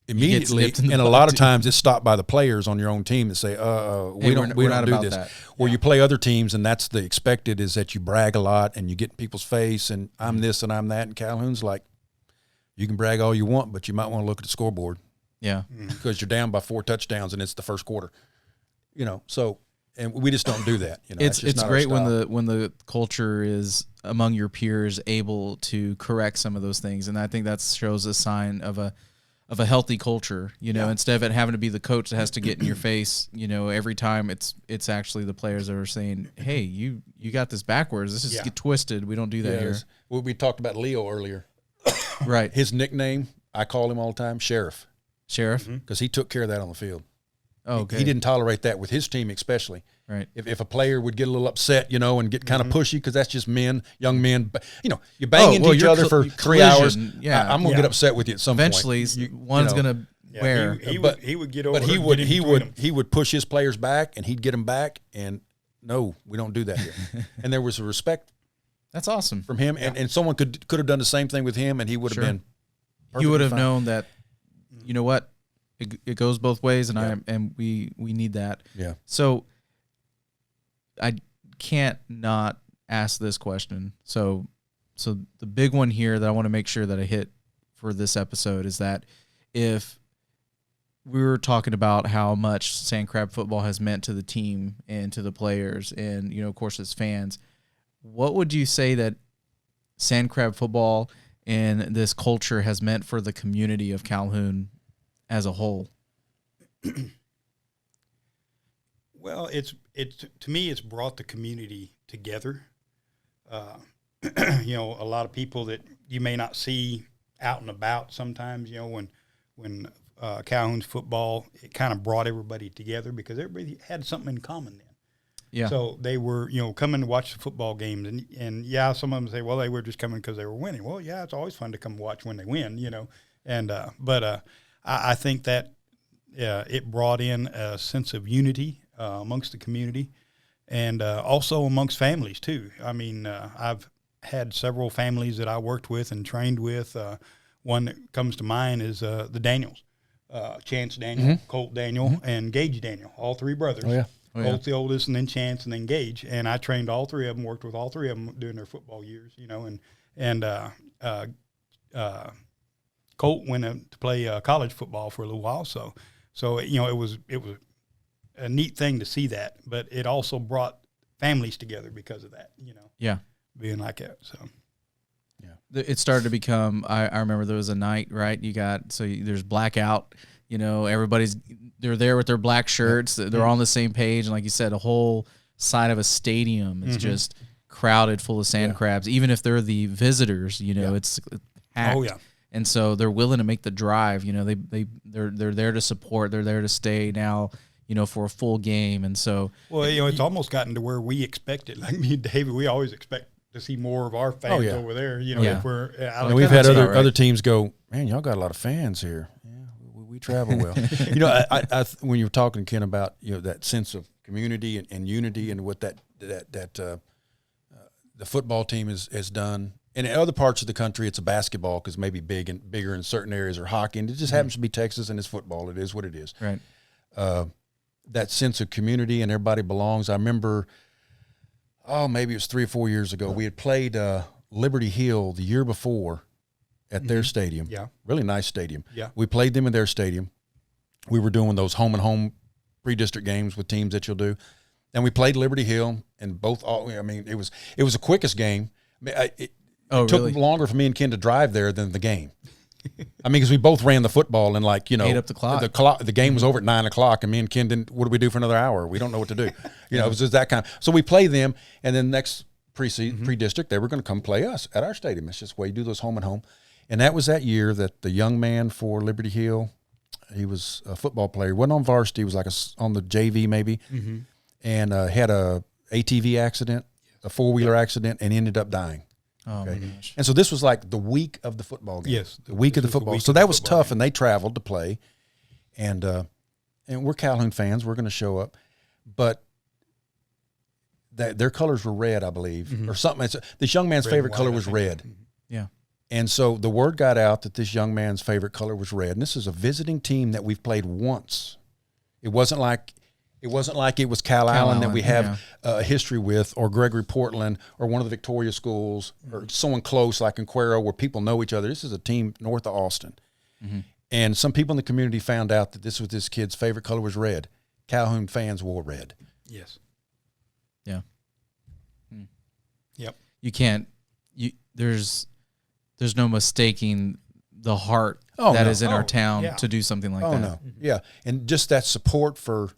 immediately. And a lot of times, it's stopped by the players on your own team that say, we don't do this. That. Or you play other teams, and that's the expected is that you brag a lot and you get in people's face, and I'm this and I'm that. And Calhoun's like, you can brag all you want, but you might want to look at the scoreboard. Yeah. Because you're down by 4 touchdowns and it's the first quarter. You know, so, and we just don't do that. You know, it's great when the culture is among your peers able to correct some of those things. And I think that shows a sign of a healthy culture, you know, instead of it having to be the coach that has to get in your face, you know, every time it's actually the players that are saying, hey, you got this backwards. This is get twisted. We don't do that here. Well, we talked about Leo earlier. Right. His nickname, I call him all the time, Sheriff. Sheriff? Because he took care of that on the field. Oh, okay. He didn't tolerate that with his team especially. Right. If a player would get a little upset, you know, and get kind of pushy, because that's just young men. You know, you bang into each other for 3 hours. Yeah. I'm going to get upset with you at some Eventually, point. Eventually, one's going to wear. He would get over. But he would push his players back, and he'd get them back. And no, we don't do that here. And there was a respect. That's awesome from him, and someone could have done the same thing with him, and he would have been. He would have known that, you know what, it goes both ways, and we need that. Yeah. So I can't not ask this question. So the big one here that I want to make sure that I hit for this episode is that if we were talking about how much Sandcrab football has meant to the team and to the players, and you know, of course, as fans. What would you say that Sandcrab football and this culture has meant for the community of Calhoun as a whole? Well, it's to me, it's brought the community together. you know, a lot of people that you may not see out and about sometimes, you know, when Calhoun's football, it kind of brought everybody together because everybody had something in common then. Yeah. So they were, you know, coming to watch the football games. And yeah, some of them say, well, they were just coming because they were winning. Well, yeah, it's always fun to come watch when they win, you know. And but I think that it brought in a sense of unity amongst the community and also amongst families, too. I mean, I've had several families that I worked with and trained with. One that comes to mind is the Daniels, Chance Daniel, Colt Daniel, and Gage Daniel, all three brothers. Oh, yeah. Colt's the oldest, and then Chance, and then Gage. And I trained all three of them, worked with all three of them during their football years, you know. And Colt went to play college football for a little while. So you know, it was a neat thing to see that. But it also brought families together because of that, you know. Yeah. Being like that, so. Yeah. It started to become, I remember there was a night, right? There's blackout, you know, they're there with their black shirts. They're on the same page. And like you said, a whole side of a stadium is just crowded full of sand crabs. Even if they're the visitors, you know, it's packed. Oh, yeah. And so they're willing to make the drive. You know, they're there to support. They're there to stay now, you know, for a full game. And so, well, you know, it's almost gotten to where we expect it. Like me and David, we always expect to see more of our fans over there. You know, if we're out. We've had other teams go, man, y'all got a lot of fans here. Yeah, we travel well. You know, I when you were talking, Ken, about, you know, that sense of community and unity and what that the football team has done. And in other parts of the country, it's a basketball because maybe bigger in certain areas, or hockey. And it just happens to be Texas, and it's football. It is what it is. Right. That sense of community and everybody belongs. I remember, maybe it was 3 or 4 years ago, we had played Liberty Hill the year before at their stadium. Yeah. Really nice stadium. Yeah. We played them in their stadium. We were doing those home pre-district games with teams that you'll do. And we played Liberty Hill, and it was the quickest game. It took longer for me and Ken to drive there than the game. I mean, because we both ran the football and, like, you know, 8 up the clock. The game was over at 9 o'clock, and me and Ken didn't. What do we do for another hour? We don't know what to do. You know, it was just that kind of. So we played them, and then next pre-district, they were going to come play us at our stadium. It's just the way you do those home and home. And that was that year that the young man for Liberty Hill, he was a football player. He wasn't on varsity. He was like on the JV maybe, and had a ATV accident, a four-wheeler accident, and ended up dying. Oh, my gosh. And so this was like the week of the football game. Yes. The week of the football. So that was tough, and they traveled to play. And we're Calhoun fans. We're going to show up. But their colors were red, I believe, or something. This young man's favorite color was red. Yeah. And so the word got out that this young man's favorite color was red. And this is a visiting team that we've played once. It wasn't like it was Cal Allen that we have a history with, or Gregory Portland, or one of the Victoria schools, or someone close like in Cuero where people know each other. This is a team north of Austin. And some people in the community found out that this kid's favorite color was red. Calhoun fans wore red. Yes. Yeah. Yep. You can't. There's no mistaking the heart that is in our town to do something like that. Oh no. Yeah, and just that support for.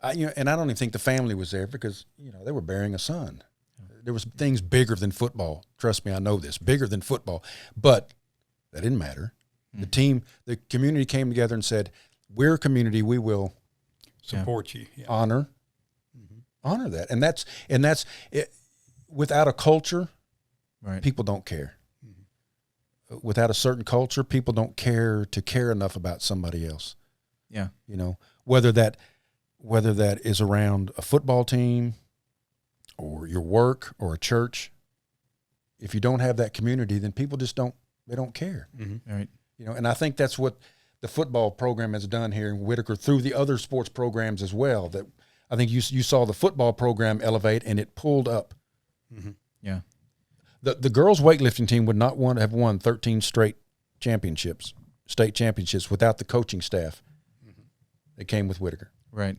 And I don't even think the family was there because, you know, they were burying a son. There was things bigger than football. Trust me, I know this. Bigger than football. But that didn't matter. The community came together and said, we're a community, we will support you. Yeah. Honor that. And that's it. Without a culture, people don't care. Without a certain culture, people don't care enough about somebody else. Yeah. You know, whether that is around a football team or your work or a church, if you don't have that community, then people just don't care. Right. You know, and I think that's what the football program has done here in Whitaker through the other sports programs as well. That I think you saw the football program elevate and it pulled up. Yeah. The girls weightlifting team would not have won 13 straight state championships without the coaching staff that came with Whitaker. Right.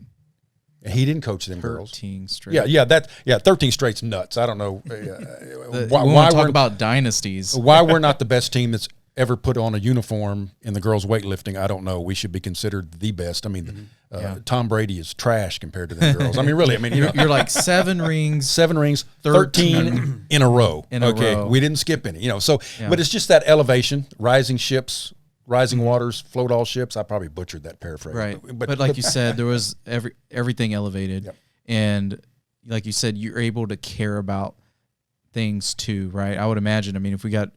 And he didn't coach them girls. 13 straight. Yeah, 13 straight's nuts. I don't know why we're talking about dynasties. Why we're not the best team that's ever put on a uniform in the girls' weightlifting, I don't know. We should be considered the best. I mean, Tom Brady is trash compared to the girls. I mean, really. I mean, you're like 7 rings, 13 in a row. We didn't skip any. You know, so but it's just that elevation, rising ships, rising waters, float all ships. I probably butchered that paraphrase. Right, but like you said, there was everything elevated, and like you said, you're able to care about things too, right? I would imagine. I mean, if we got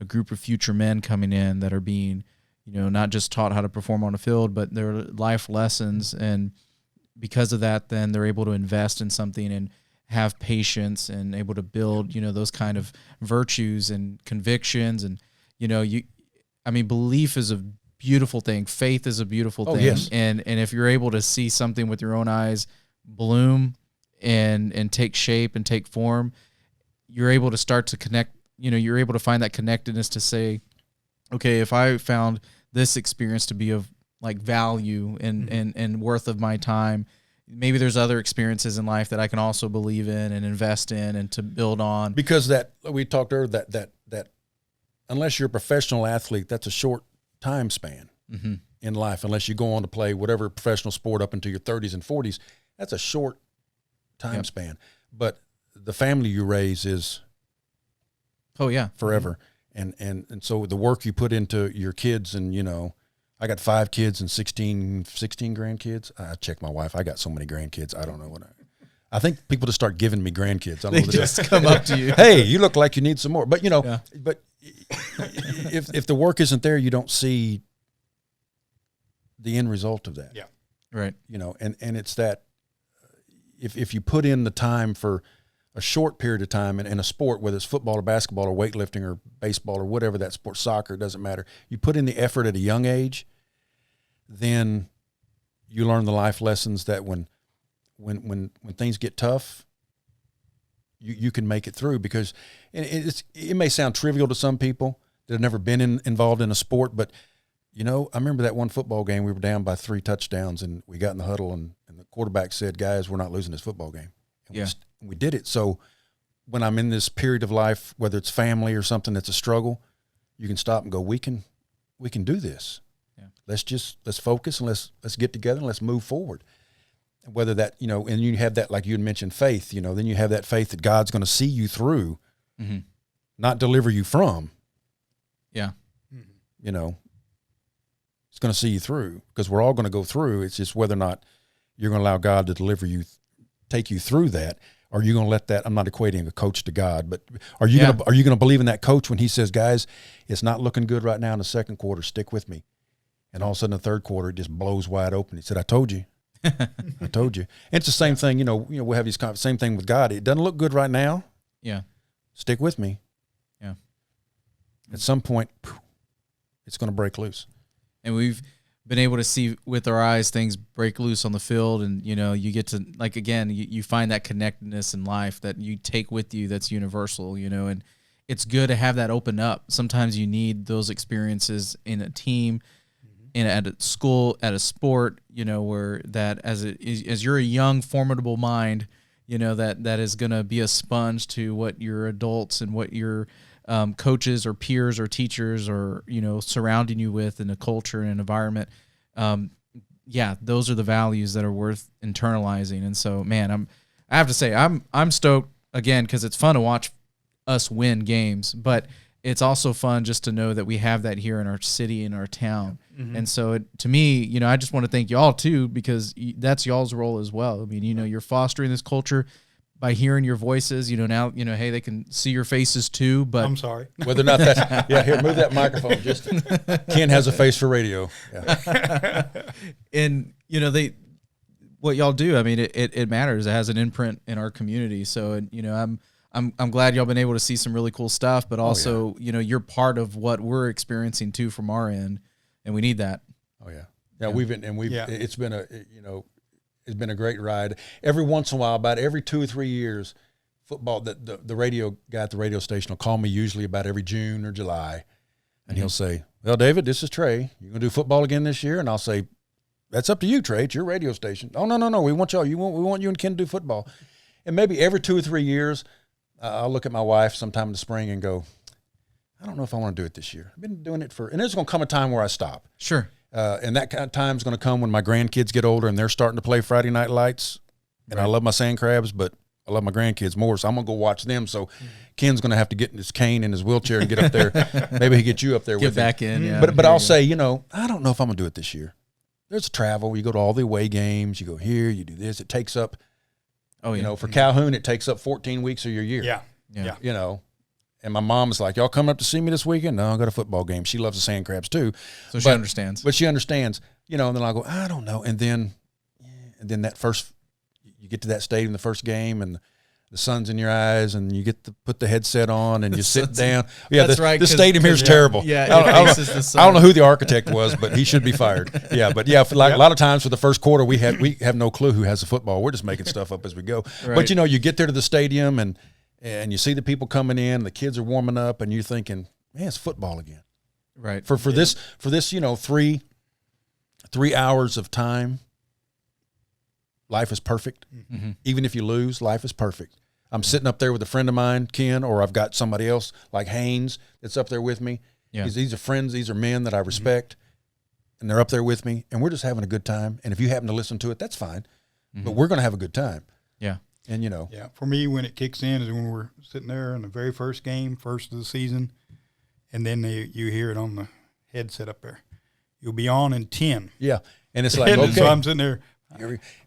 a group of future men coming in that are being, you know, not just taught how to perform on the field, but their life lessons. And because of that, then they're able to invest in something and have patience and able to build, you know, those kind of virtues and convictions. And, you know, belief is a beautiful thing. Faith is a beautiful thing. Yes. And if you're able to see something with your own eyes bloom and take shape and take form, you're able to start to connect. You know, you're able to find that connectedness to say, okay, if I found this experience to be of like value and worth of my time, maybe there's other experiences in life that I can also believe in and invest in and to build on. Because that we talked earlier that unless you're a professional athlete, that's a short time span in life. Unless you go on to play whatever professional sport up into your 30s and 40s, that's a short time span. But the family you raise is forever. And so the work you put into your kids, and, you know, I got 5 kids and 16 grandkids. I checked my wife. I got so many grandkids. I don't know what I think people just start giving me grandkids. I don't know they just come up to you. Hey, you look like you need some more. But, you know, but if the work isn't there, you don't see the end result of that. Yeah. Right. You know, and it's that if you put in the time for a short period of time in a sport, whether it's football or basketball or weightlifting or baseball or whatever that sport, soccer, doesn't matter. You put in the effort at a young age, then you learn the life lessons that when things get tough, you can make it through. Because it may sound trivial to some people that have never been involved in a sport, but, you know, I remember that one football game, we were down by 3 touchdowns, and we got in the huddle, and the quarterback said, "Guys, we're not losing this football game." And we did it. So when I'm in this period of life, whether it's family or something that's a struggle, you can stop and go, we can do this. Yeah. Let's focus, and let's get together and let's move forward. And whether that, you know, and you have that, like you had mentioned, faith, you know, then you have that faith that God's going to see you through, not deliver you from. Yeah. You know, it's going to see you through, because we're all going to go through. It's just whether or not you're going to allow God to deliver you, take you through that. Are you going to let that? I'm not equating a coach to God, but are you going to believe in that coach when he says, "Guys, it's not looking good right now in the second quarter. Stick with me," and all of a sudden the third quarter it just blows wide open. He said, "I told you, I told you." And it's the same thing. You know, we have these same thing with God. It doesn't look good right now. Yeah, stick with me. Yeah, at some point, it's going to break loose. And we've been able to see with our eyes things break loose on the field, and, you know, you get to, like, again, you find that connectedness in life that you take with you that's universal, you know, and it's good to have that open up. Sometimes you need those experiences in a team, at a school, at a sport, you know, where that as you're a young, formidable mind, you know, that is going to be a sponge to what your adults and what your coaches or peers or teachers or, you know, surrounding you with in a culture and an environment. Those are the values that are worth internalizing. And so, man, I have to say, I'm stoked again, because it's fun to watch us win games, but it's also fun just to know that we have that here in our city, in our town. And so to me, you know, I just want to thank y'all too, because that's y'all's role as well. I mean, you know, you're fostering this culture by hearing your voices, you know, now, you know, hey, they can see your faces too, but I'm sorry. Whether or not that's, here, move that microphone. Just Ken has a face for radio. Yeah. And, you know, what y'all do, I mean, it matters. It has an imprint in our community. So, you know, I'm glad y'all been able to see some really cool stuff, but also, you know, you're part of what we're experiencing too from our end, and we need that. Oh yeah. Yeah. It's been it's been a great ride. Every once in a while, about every 2 or 3 years, football, the radio guy at the radio station will call me, usually about every June or July, and he'll say, "Well, David, this is Trey. You gonna do football again this year?" And I'll say, "That's up to you, Trey. It's your radio station." "Oh, no. We want y'all. We want you and Ken to do football." And maybe every 2 or 3 years, I'll look at my wife sometime in the spring and go, I don't know if I want to do it this year. I've been doing it and there's going to come a time where I stop. Sure. And that kind of time is going to come when my grandkids get older and they're starting to play Friday Night Lights. And I love my Sandcrabs, but I love my grandkids more, so I'm going to go watch them. So Ken's going to have to get in his cane in his wheelchair and get up there. Maybe he get you up there with him. Get back in, yeah. But I'll say, I don't know if I'm going to do it this year. There's travel. You go to all the away games. You go here. You do this. It takes up, for Calhoun, it takes up 14 weeks of your year. Yeah. And my mom is like, y'all coming up to see me this weekend? No, I got a football game. She loves the Sandcrabs too. So she understands. But she understands, and then I'll go, I don't know. And then that first, you get to that stadium, the first game, and the sun's in your eyes, and you get to put the headset on, and you sit down. Yeah, that's right. The stadium here is terrible. Yeah, I don't know who the architect was, but he should be fired. Yeah, but a lot of times for the first quarter, we have no clue who has the football. We're just making stuff up as we go. Right. But you get there to the stadium, and you see the people coming in, the kids are warming up, and you're thinking, man, it's football again. Right. For this 3 hours of time. Life is perfect. Mm-hmm. Even if you lose, life is perfect. I'm sitting up there with a friend of mine, Ken, or I've got somebody else like Haynes that's up there with me. Yeah. These are friends. These are men that I respect, and they're up there with me, and we're just having a good time. And if you happen to listen to it, that's fine. But we're going to have a good time. Yeah. And, Yeah. For me, when it kicks in is when we're sitting there in the very first game, first of the season, and then you hear it on the headset up there. You'll be on in 10. Yeah. And it's like, okay. So I'm sitting there.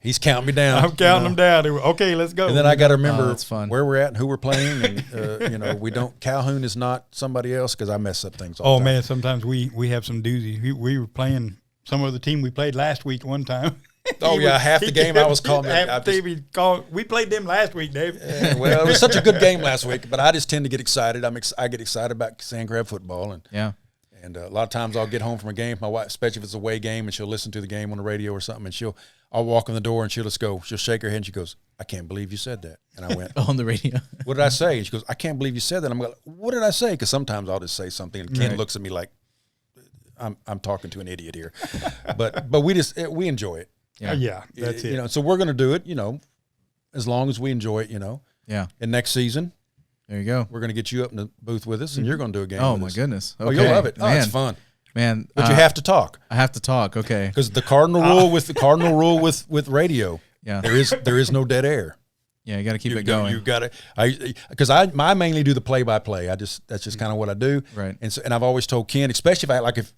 He's counting me down. I'm counting them down. Okay, let's go. And then I got to remember where we're at and who we're playing. And, we don't – Calhoun is not somebody else because I mess up things all the time. Man, sometimes we have some doozies. We were playing some of the team we played last week one time. Half the game I was calling. We played them last week, Dave. Yeah, well, it was such a good game last week, but I just tend to get excited. I get excited about Sandcrab football. And a lot of times I'll get home from a game, my wife, especially if it's a away game, and she'll listen to the game on the radio or something, and I'll walk in the door and she'll shake her head and she goes, I can't believe you said that. And I went, on the radio. What did I say? And she goes, I can't believe you said that. I'm like, what did I say? Because sometimes I'll just say something and Ken looks at me like I'm talking to an idiot here. but we enjoy it. Yeah, that's it. So we're going to do it, as long as we enjoy it, Yeah. And next season, there you go. we're going to get you up in the booth with us, and you're going to do a game. Oh, my goodness. Okay. Oh, you'll love it. Oh, it's fun. Man, but you have to talk. I have to talk. Okay. Because the cardinal rule with radio. Yeah. There is no dead air. Yeah, you got to keep it going. You got to. Because I mainly do the play-by-play. That's just kind of what I do. Right. And I've always told Ken, especially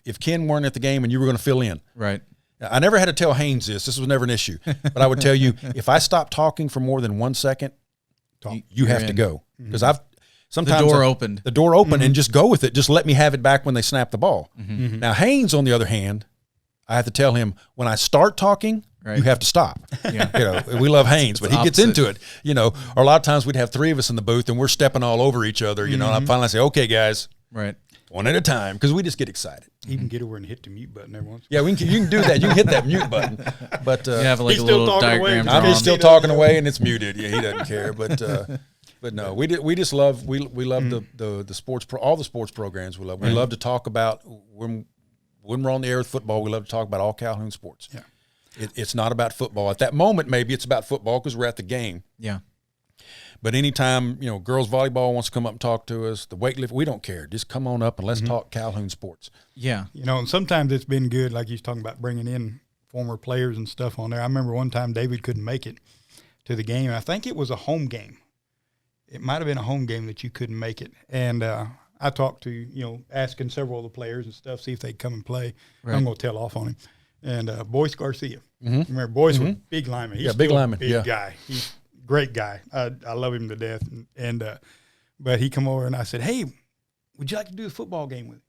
if Ken weren't at the game and you were going to fill in. Right. I never had to tell Haynes this. This was never an issue. But I would tell you, if I stop talking for more than 1 second, you have to go. Because sometimes the door opened. The door opened and just go with it. Just let me have it back when they snap the ball. Mm-hmm. Now, Haynes, on the other hand, I have to tell him, when I start talking, you have to stop. Yeah. We love Haynes, but he gets into it. Or a lot of times we'd have 3 of us in the booth and we're stepping all over each other, and I finally say, okay, guys. Right. One at a time, because we just get excited. You can get over and hit the mute button every once. Yeah, you can do that. You can hit that mute button. But you have like a little diagram. I'm just still talking away, and it's muted. Yeah, he doesn't care. But no, we just love the sports all the sports programs we love. We love to talk about when we're on the air with football. We love to talk about all Calhoun sports. Yeah, it's not about football at that moment. Maybe it's about football because we're at the game. Yeah. But anytime, girls volleyball wants to come up and talk to us, the weightlift, we don't care. Just come on up and let's talk Calhoun sports. Yeah. And sometimes it's been good, like he's talking about bringing in former players and stuff on there. I remember one time David couldn't make it to the game. I think it was a home game. It might have been a home game that you couldn't make it. And I talked to, asking several of the players and stuff, see if they'd come and play. Right. I'm going to tell off on him. And Boyce Garcia. Mm-hmm. Remember, Boyce was a big lineman. He's big lineman. Big guy. He's great guy. I love him to death. But he come over and I said, hey, would you like to do a football game with me?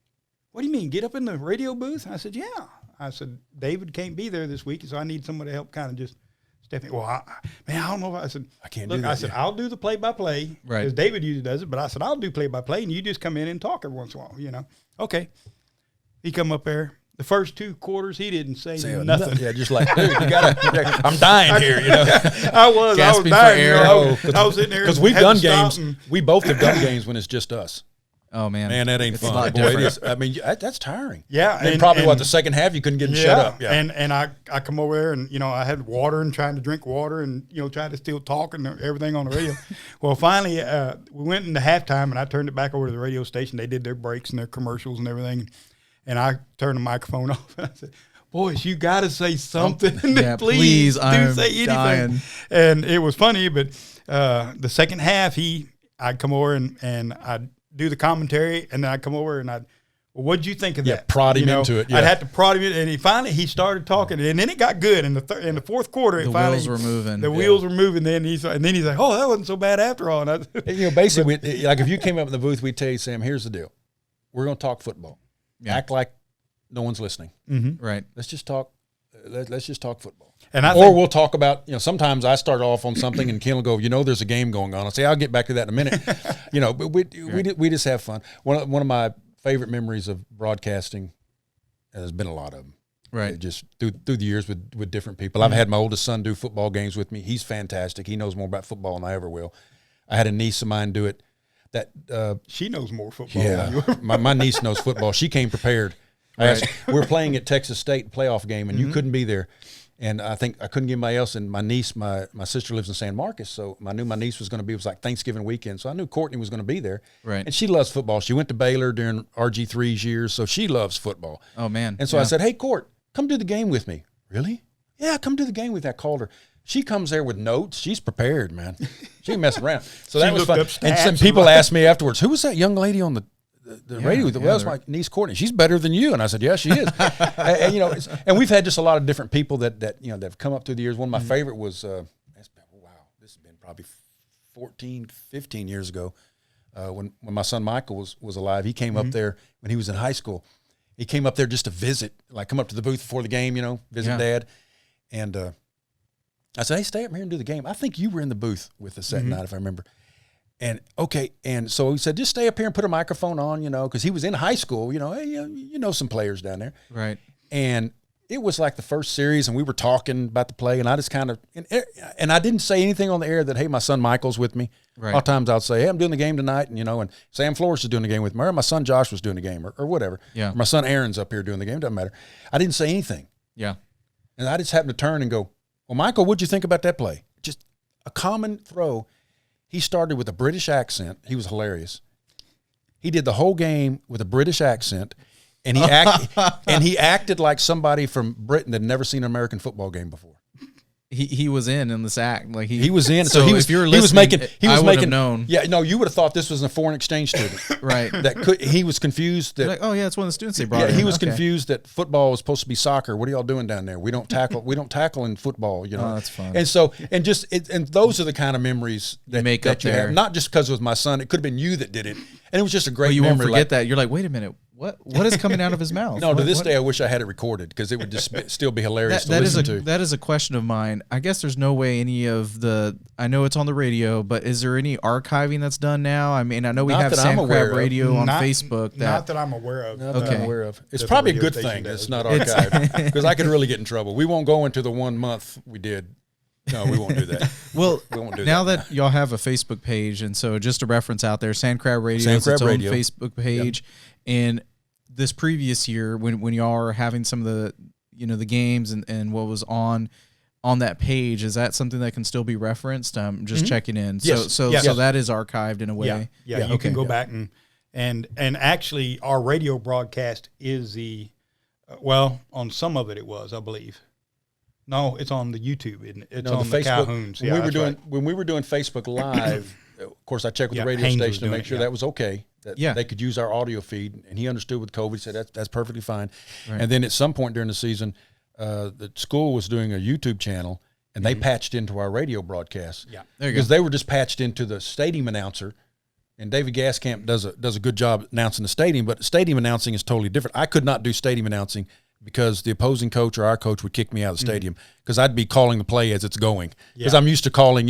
What do you mean, get up in the radio booth? And I said, yeah. I said, David can't be there this week, so I need somebody to help kind of just step in. Well, I don't know. I said, I can't do that. I said, I'll do the play-by-play. Right. Because David usually does it. But I said, I'll do play-by-play, and you just come in and talk every once in a while, Okay. He come up there. The first 2 quarters, he didn't say nothing. Yeah, just like, dude, you gotta. I'm dying here, I was dying. For air. I was sitting there because we've done games. We both have done games when it's just us. Oh man, man, that ain't It's a fun. lot Boy, it different. is. I mean, that's tiring. Yeah, And probably what the second half you couldn't get him shut up. Yeah, and I come over there and I had water and trying to drink water and trying to still talk and everything on the radio. Well, finally we went into halftime and I turned it back over to the radio station. They did their breaks and their commercials and everything, and I turned the microphone off and I said, "Boys, you got to say something. Yeah, please do I'm say anything." dying. And it was funny, but the second half I'd come over and I'd do the commentary, and then I'd come over and well, what'd you think of that? Prod him into it. Yeah. I'd have to prod him in, and he started talking, and then it got good in the fourth quarter. The wheels were moving. The wheels were moving. Then he's like, "Oh, that wasn't so bad after all." And basically, like if you came up in the booth, we'd tell you, Sam, here's the deal: we're going to talk football. Yeah. Act like no one's listening. Mm-hmm. Right. Let's just talk. Let's just talk football. Or we'll talk about, sometimes I start off on something and Ken will go, there's a game going on. I'll say, I'll get back to that in a minute. But we just have fun. One of my favorite memories of broadcasting, there's been a lot of them. Right. Just through the years with different people. I've had my oldest son do football games with me. He's fantastic. He knows more about football than I ever will. I had a niece of mine do it. She knows more football. Yeah, my niece knows football. She came prepared. We're playing at Texas State playoff game, and you couldn't be there. And I think I couldn't get anybody else. And my niece, my sister lives in San Marcos, so I knew my niece was going to be. It was like Thanksgiving weekend, so I knew Courtney was going to be there. Right. And she loves football. She went to Baylor during RG3's years, so she loves football. Oh man. And so I said, "Hey, Court, come do the game with me." Really? Yeah, come do the game with me. I called her. She comes there with notes. She's prepared, man. She can mess around. So that was fun. And some people asked me afterwards, "Who was that young lady on the radio?" Well, that's my niece Courtney. She's better than you. And I said, "Yeah, she is." and we've had just a lot of different people that have come up through the years. One of my favorite was, this has been probably 14, 15 years ago, when my son Michael was alive. He came up there when he was in high school. He came up there just to visit, like come up to the booth before the game, visit Dad. And I said, "Hey, stay up here and do the game." I think you were in the booth with us that night, if I remember. And okay, and so he said, "Just stay up here and put a microphone on, because he was in high school. Hey, some players down there." Right. And it was like the first series, and we were talking about the play, and I just kind of and I didn't say anything on the air that, "Hey, my son Michael's with me." Right. A lot of times I'll say, "Hey, I'm doing the game tonight," and Sam Flores is doing the game with me, or my son Josh was doing the game, or whatever. Yeah. Or my son Aaron's up here doing the game. Doesn't matter. I didn't say anything. Yeah. And I just happened to turn and go, "Well, Michael, what'd you think about that play?" Just a common throw. He started with a British accent. He was hilarious. He did the whole game with a British accent, and he acted like somebody from Britain that had never seen an American football game before. He was in this act, like he was in. So he was. If you were he was listening, making. I would have known. Yeah, no, you would have thought this was a foreign exchange student, right? He was confused that. Like, oh yeah, it's one of the students they brought. Yeah, in. he was Okay. confused that football was supposed to be soccer. What are y'all doing down there? We don't tackle. We don't tackle in football. Oh, that's fun. And so, and those are the kind of memories that make that up you there. have. Not just because it was my son. It could have been you that did it, and it was just a great. But you won't memory. forget that. You're like, wait a minute, what is coming out of his mouth? No, to this What? day, I wish I had it recorded because it would just still be hilarious to listen to. That is a question of mine. I guess there's no way any of I know it's on the radio, but is there any archiving that's done now? I mean, I know we Not have that I'm aware Sandcrab of. Radio on Not- Facebook. Not that I'm aware of. Not that I'm Okay. aware of. It's That the probably a radio good station thing does. it's not archived because I could really get in trouble. We won't go into the 1 month we did. No, we won't do that. Well, We won't do now that that y'all have a Facebook page, and so just a reference out there, Sandcrab Radio is Sandcrab its own Radio. Facebook page. And this previous year, when y'all are having some of the the games and what was on that page, is that something that can still be referenced? Just checking in. Yes. So Yes. that is archived in a way. Yeah, you can go back and actually our radio broadcast is on some of it was, I believe. No, it's on the YouTube, isn't it? It's on the Calhouns. When we were doing Facebook Live, of course I checked with the radio Haynes was station to doing make it, sure that was okay. That Yeah. they could use our audio feed, and he understood with COVID. He said that's perfectly fine. Right. And then at some point during the season, the school was doing a YouTube channel, and they patched into our radio broadcast. Yeah. There you Because go. they were just patched into the stadium announcer, and David Gaskamp does a good job announcing the stadium, but stadium announcing is totally different. I could not do stadium announcing because the opposing coach or our coach would kick me out of the stadium because I'd be calling the play as it's going. Because I'm used to calling,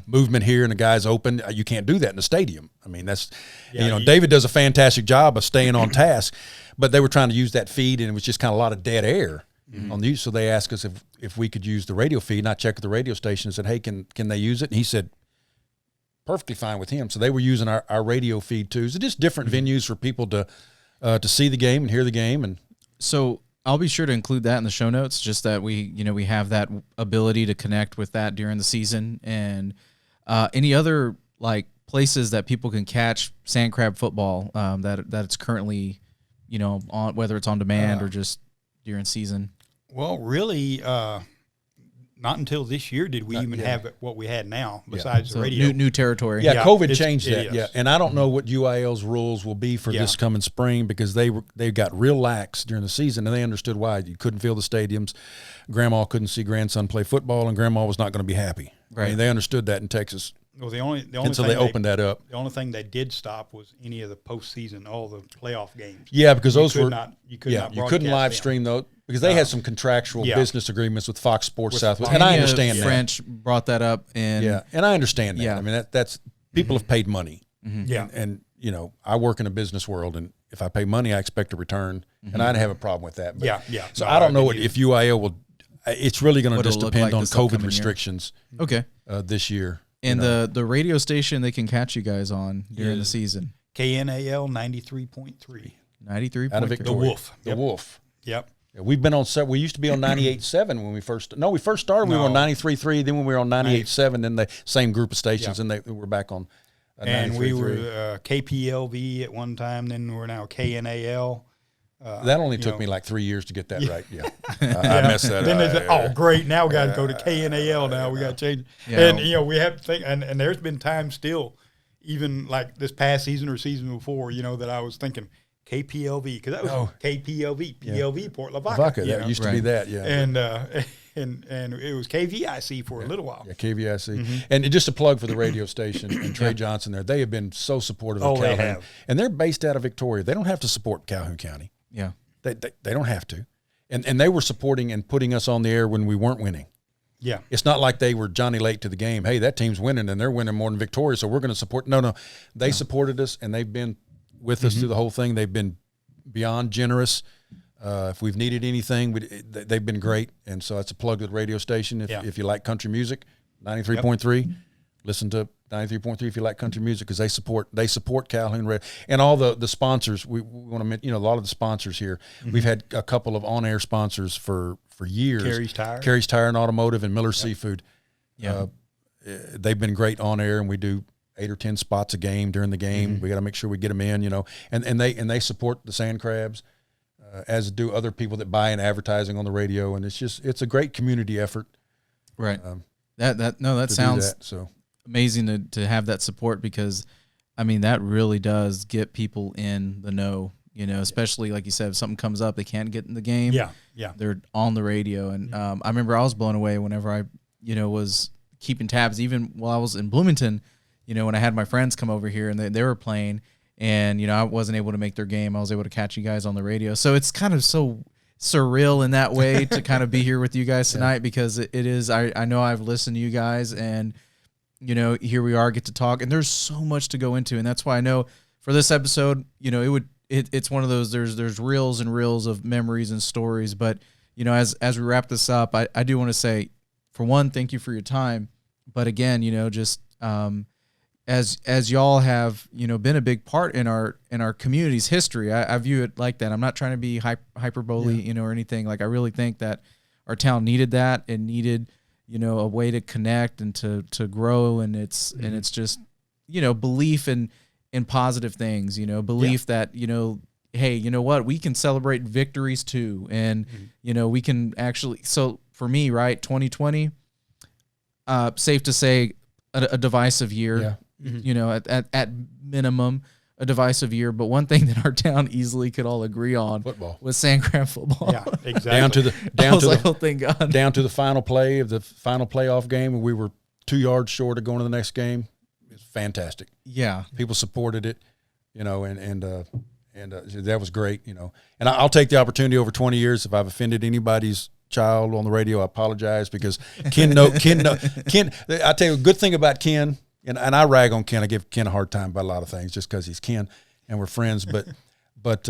movement here and the guy's open. You can't do that in the stadium. I mean, that's, David does a fantastic job of staying on task, but they were trying to use that feed and it was just kind of a lot of dead air on the, so they asked us if we could use the radio feed, and I checked with the radio station and said, "Hey, can they use it?" And he said, perfectly fine with him. So they were using our radio feed too. So just different venues for people to see the game and hear the game. And so I'll be sure to include that in the show notes, just that we have that ability to connect with that during the season. And any other like places that people can catch Sandcrab football that it's currently, on, whether it's on demand or just during season. Well, really, not until this year did we even have what we had now, besides the radio. New territory. Yeah, COVID changed that. Yes. And I don't know what UIL's rules will be for this coming spring, because they got real lax during the season, and they understood why. You couldn't fill the stadiums. Grandma couldn't see grandson play football, and Grandma was not going to be happy. Right. I mean, they understood that in Texas. Well, the only and so thing they opened that up. The only thing they did stop was any of the postseason, all the playoff games. Yeah, because those were you couldn't live stream those, because they had some contractual business agreements with Fox Sports Southwest, and I understand that. French brought that up, and and I understand that. Yeah. I mean, that's people have paid money, and I work in a business world, and if I pay money, I expect a return, and I didn't have a problem with that. But, So I don't know if UIL will. It's really going to just depend on COVID restrictions. Okay, this year. And the radio station they can catch you guys on during the season. KNAL 93.3. 93.3. Out of Victoria. The Wolf. The Wolf. Yep. Yeah, we've been on. We used to be on 98.7 when we first. No, we first started. We were on 93.3. Then when we were on 98.7, then the same group of stations, and we're back on. And we were KPLV at one time. Then we're now KNAL. That only took me like 3 years to get that right. Yeah, I messed that then up. Then oh, great! Now we got to go to KNAL. Now we got to change. Yeah. And we have to think. And there's been times still, even like this past season or season before, that I was thinking KPLV, because that was PLV, Port Lavaca. That used to be that. Yeah. And it was KVIC for a little while. Yeah, KVIC. And just a plug for the radio station and Trey Johnson there. They have been so supportive of Calhoun. They have. And they're based out of Victoria. They don't have to support Calhoun County. Yeah. They don't have to. And they were supporting and putting us on the air when we weren't winning. Yeah. It's not like they were Johnny late to the game. Hey, that team's winning, and they're winning more than Victoria, so we're going to support. No. They supported us, and they've been with us through the whole thing. They've been beyond generous. If we've needed anything, they've been great. And so that's a plug to the radio station. If you like country music, 93.3, listen to 93.3 if you like country music, because they support Calhoun Radio. And all the sponsors, we want to mention, a lot of the sponsors here. We've had a couple of on-air sponsors for years. Carrie's Tire and Automotive, and Miller Seafood. Yeah. They've been great on air, and we do 8 or 10 spots a game during the game. We got to make sure we get them in, and they support the Sandcrabs, as do other people that buy in advertising on the radio. And it's a great community effort. Right. That sounds amazing to have that support, because I mean, that really does get people in the know, especially like you said, if something comes up, they can't get in the game. Yeah. They're on the radio. And I remember I was blown away whenever I, was keeping tabs, even while I was in Bloomington, when I had my friends come over here and they were playing, and, I wasn't able to make their game. I was able to catch you guys on the radio. So it's kind of so surreal in that way to kind of be here with you guys tonight, because it is, I know I've listened to you guys, and, here we are, get to talk, and there's so much to go into. And that's why I know for this episode, it's one of those, there's reels and reels of memories and stories. But, as we wrap this up, I do want to say, for one, thank you for your time. But again, just as y'all have, been a big part in our community's history, I view it like that. I'm not trying to be hyperbole, or anything. Like, I really think that our town needed that, and needed, a way to connect and to grow. And it's just, belief in positive things, belief that, hey, you know what, we can celebrate victories too. And, we can actually, so for me, right, 2020, safe to say a divisive year, at minimum a divisive year. But one thing that our town easily could all agree on was Sandcrab football. Yeah, exactly. Down to the final play of the final playoff game, when we were 2 yards short of going to the next game. It's fantastic. Yeah, people supported it, and that was great, And I'll take the opportunity over 20 years, if I've offended anybody's child on the radio, I apologize, because Ken. I tell you, a good thing about Ken. And I rag on Ken. I give Ken a hard time about a lot of things just because he's Ken and we're friends. But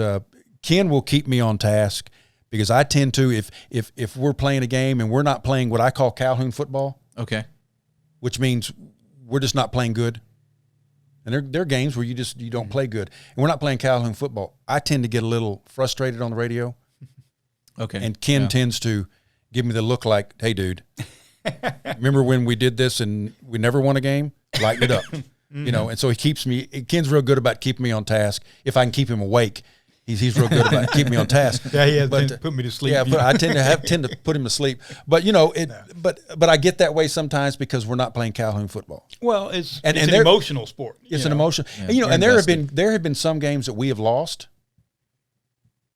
Ken will keep me on task, because I tend to, if we're playing a game and we're not playing what I call Calhoun football, okay, which means we're just not playing good. And there are games where you don't play good. And we're not playing Calhoun football. I tend to get a little frustrated on the radio. Okay. And Ken tends to give me the look like, hey, dude, remember when we did this and we never won a game? Lighten it up. You know, and so he keeps me – Ken's real good about keeping me on task. If I can keep him awake, he's real good about keeping me on task. Yeah, he has put me to sleep. Yeah, but I tend to put him to sleep. But, you know, but I get that way sometimes because we're not playing Calhoun football. Well, it's an emotional sport. It's an emotion. Yeah, you know, and there have been some games that we have lost,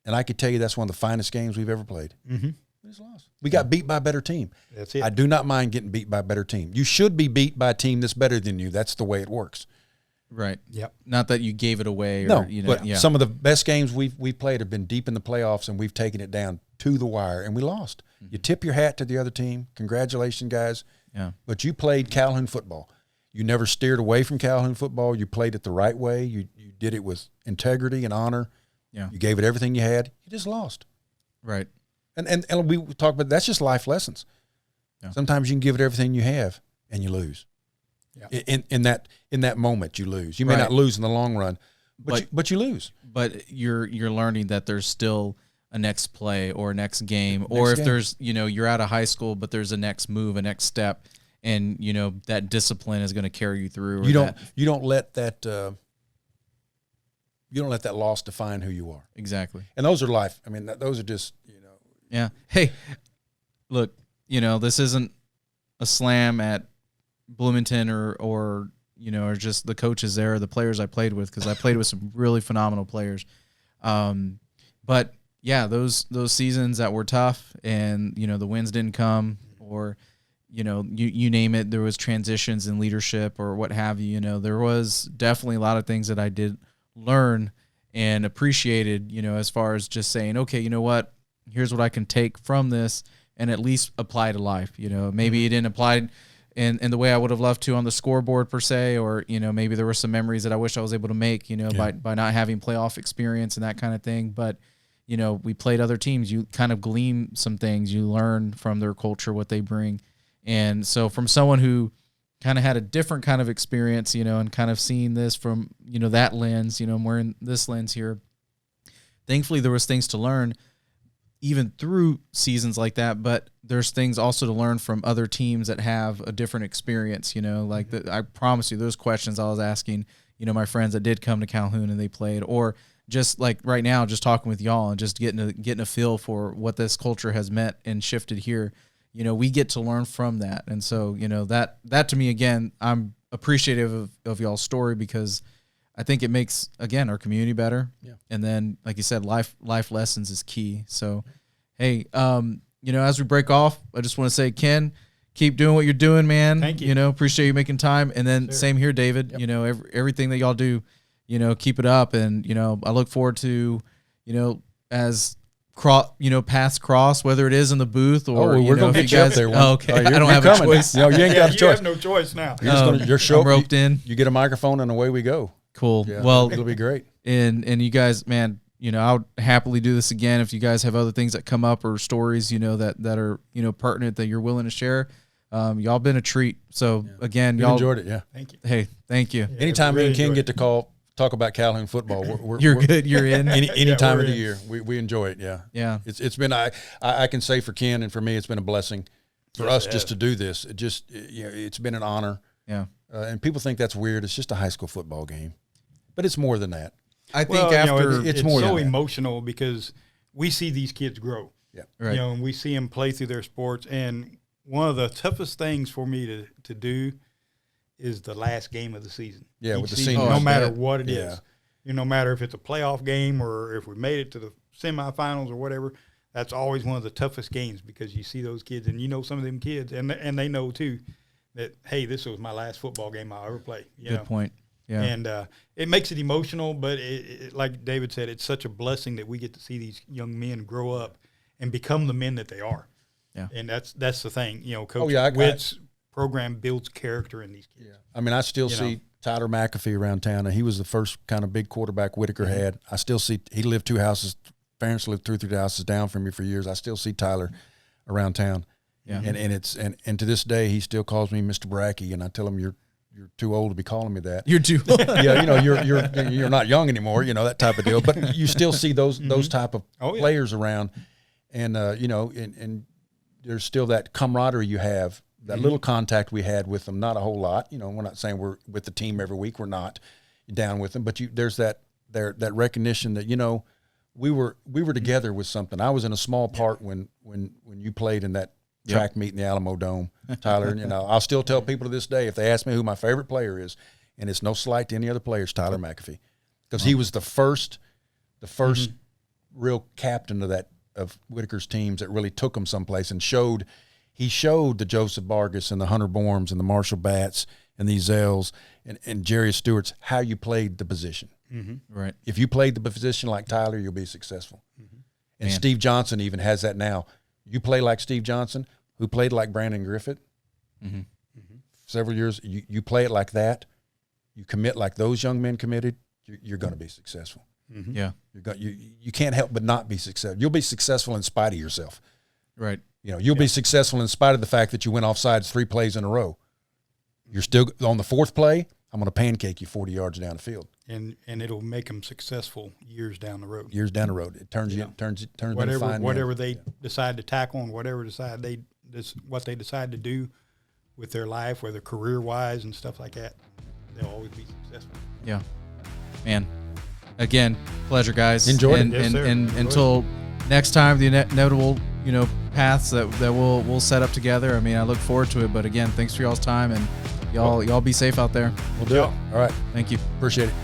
and I could tell you that's one of the finest games we've ever played. Mm-hmm. We just lost. We got beat by a better team. That's it. I do not mind getting beat by a better team. You should be beat by a team that's better than you. That's the way it works. Right. Yep. Not that you gave it away. Or, no, you know, but some of the best games we've played have been deep in the playoffs, and we've taken it down to the wire, and we lost. Mm-hmm. You tip your hat to the other team. Congratulations, guys. Yeah. But you played Calhoun football. You never steered away from Calhoun football. You played it the right way. You did it with integrity and honor. Yeah. You gave it everything you had. You just lost. Right. And we talk about that's just life lessons. Yeah. Sometimes you can give it everything you have and you lose. Yeah. In that moment you lose. You may not lose in the long run, but you lose. But you're learning that there's still a next play or a next game, or if there's, you know, you're out of high school but there's a next move, a next step, and you know that discipline is going to carry you through. You don't let that loss define who you are. Exactly. And those are life. I mean, those are just, you know. Yeah. Hey, look, you know, this isn't a slam at Bloomington or you know, or just the coaches there, or the players I played with, because I played with some really phenomenal players. But yeah, those seasons that were tough, and you know the wins didn't come, or you know you name it, there was transitions in leadership or what have you. You know, there was definitely a lot of things that I did learn and appreciated. You know, as far as just saying, okay, you know what, here's what I can take from this and at least apply to life. You know, maybe it didn't apply in the way I would have loved to on the scoreboard per se, or, you know, maybe there were some memories that I wish I was able to make, you know, by not having playoff experience and that kind of thing. But, you know, we played other teams. You kind of glean some things. You learn from their culture, what they bring. And so from someone who kind of had a different kind of experience, you know, and kind of seeing this from, you know, that lens, you know, I'm wearing this lens here. Thankfully, there was things to learn even through seasons like that, but there's things also to learn from other teams that have a different experience, you know, like I promise you those questions I was asking, you know, my friends that did come to Calhoun and they played, or just like right now, just talking with y'all and just getting a feel for what this culture has meant and shifted here. You know, we get to learn from that. And so, you know, that to me, again, I'm appreciative of y'all's story, because I think it makes, again, our community better. Yeah. And then, like you said, life lessons is key. So, hey, you know, as we break off, I just want to say, Ken, keep doing what you're doing, man. Thank you. You know, appreciate you making time. And then same here, David. Yep. You know, everything that y'all do, you know, keep it up. And, you know, I look forward to, you know, as paths cross, whether it is in the booth or we're going to get you up there. Okay, I don't have a choice. No, you ain't got a choice. You have no choice now. You're roped in. You get a microphone and away we go. Cool. Yeah, well, it'll be great. And you guys, man, you know, I would happily do this again if you guys have other things that come up or stories, you know, that are, you know, pertinent that you're willing to share. Y'all been a treat. So again, y'all enjoyed it. Yeah. Thank you. Hey, thank you. Yeah, anytime me and Ken get to talk about Calhoun football, we're good. You're in any time of the year. We enjoy it. Yeah. Yeah. It's been, I can say for Ken and for me, it's been a blessing for us just to do this. It's been an honor. Yeah. And people think that's weird. It's just a high school football game, but it's more than that. I think it's more so emotional because we see these kids grow. Yeah. Right. You know, and we see them play through their sports. And one of the toughest things for me to do is the last game of the season. Yeah, with the seniors. No matter what it is. You know, no matter if it's a playoff game or if we made it to the semifinals or whatever, that's always one of the toughest games because you see those kids and you know some of them kids and they know too that, hey, this was my last football game I'll ever play. Good point. Yeah. And it makes it emotional, but it, like David said, it's such a blessing that we get to see these young men grow up and become the men that they are. Yeah. And that's the thing. You know, Coach Witt's program builds character in these kids. Yeah. I mean, I still see Tyler McAfee around town, and he was the first kind of big quarterback Whitaker had. I still see he lived 2 houses. Parents lived 3 houses down from me for years. I still see Tyler around town. Yeah. And to this day he still calls me Mr. Barecky, and I tell him too old to be calling me that. You're too. Yeah, you know, you're not young anymore, you know, that type of deal. But you still see those type of players around, and you know, and there's still that camaraderie you have, that little contact we had with them. Not a whole lot, you know. We're not saying we're with the team every week. We're not down with them, but there's that recognition that, you know, we were together with something. I was in a small part when you played in that track meet in the Alamo Dome, Tyler. And, you know, I'll still tell people to this day, if they ask me who my favorite player is, and it's no slight to any other players, Tyler McAfee, because he was the first real captain of Whitaker's teams that really took them someplace and showed the Joseph Vargas and the Hunter Borms and the Marshall Batts and the Ezels and Jerry Stewart's how you played the position. Right. If you played the position like Tyler, you'll be successful. And Steve Johnson even has that now. You play like Steve Johnson, who played like Brandon Griffith several years. You play it like that. You commit like those young men committed. You're going to be successful. Yeah. You can't help but not be successful. You'll be successful in spite of yourself. Right. You know, you'll be successful in spite of the fact that you went offsides 3 plays in a row. You're still on the 4th play. I'm going to pancake you 40 yards down the field. And it'll make them successful years down the road. Years down the road, it turns whatever they decide to tackle and what they decide to do with their life, whether career wise and stuff like that, they'll always be successful. Yeah, man. Again, pleasure, guys. Enjoy it. And until next time, the inevitable, you know, paths that we'll set up together. I mean, I look forward to it. But again, thanks for y'all's time, and y'all be safe out there. We'll do it. All right. Thank you. Appreciate it.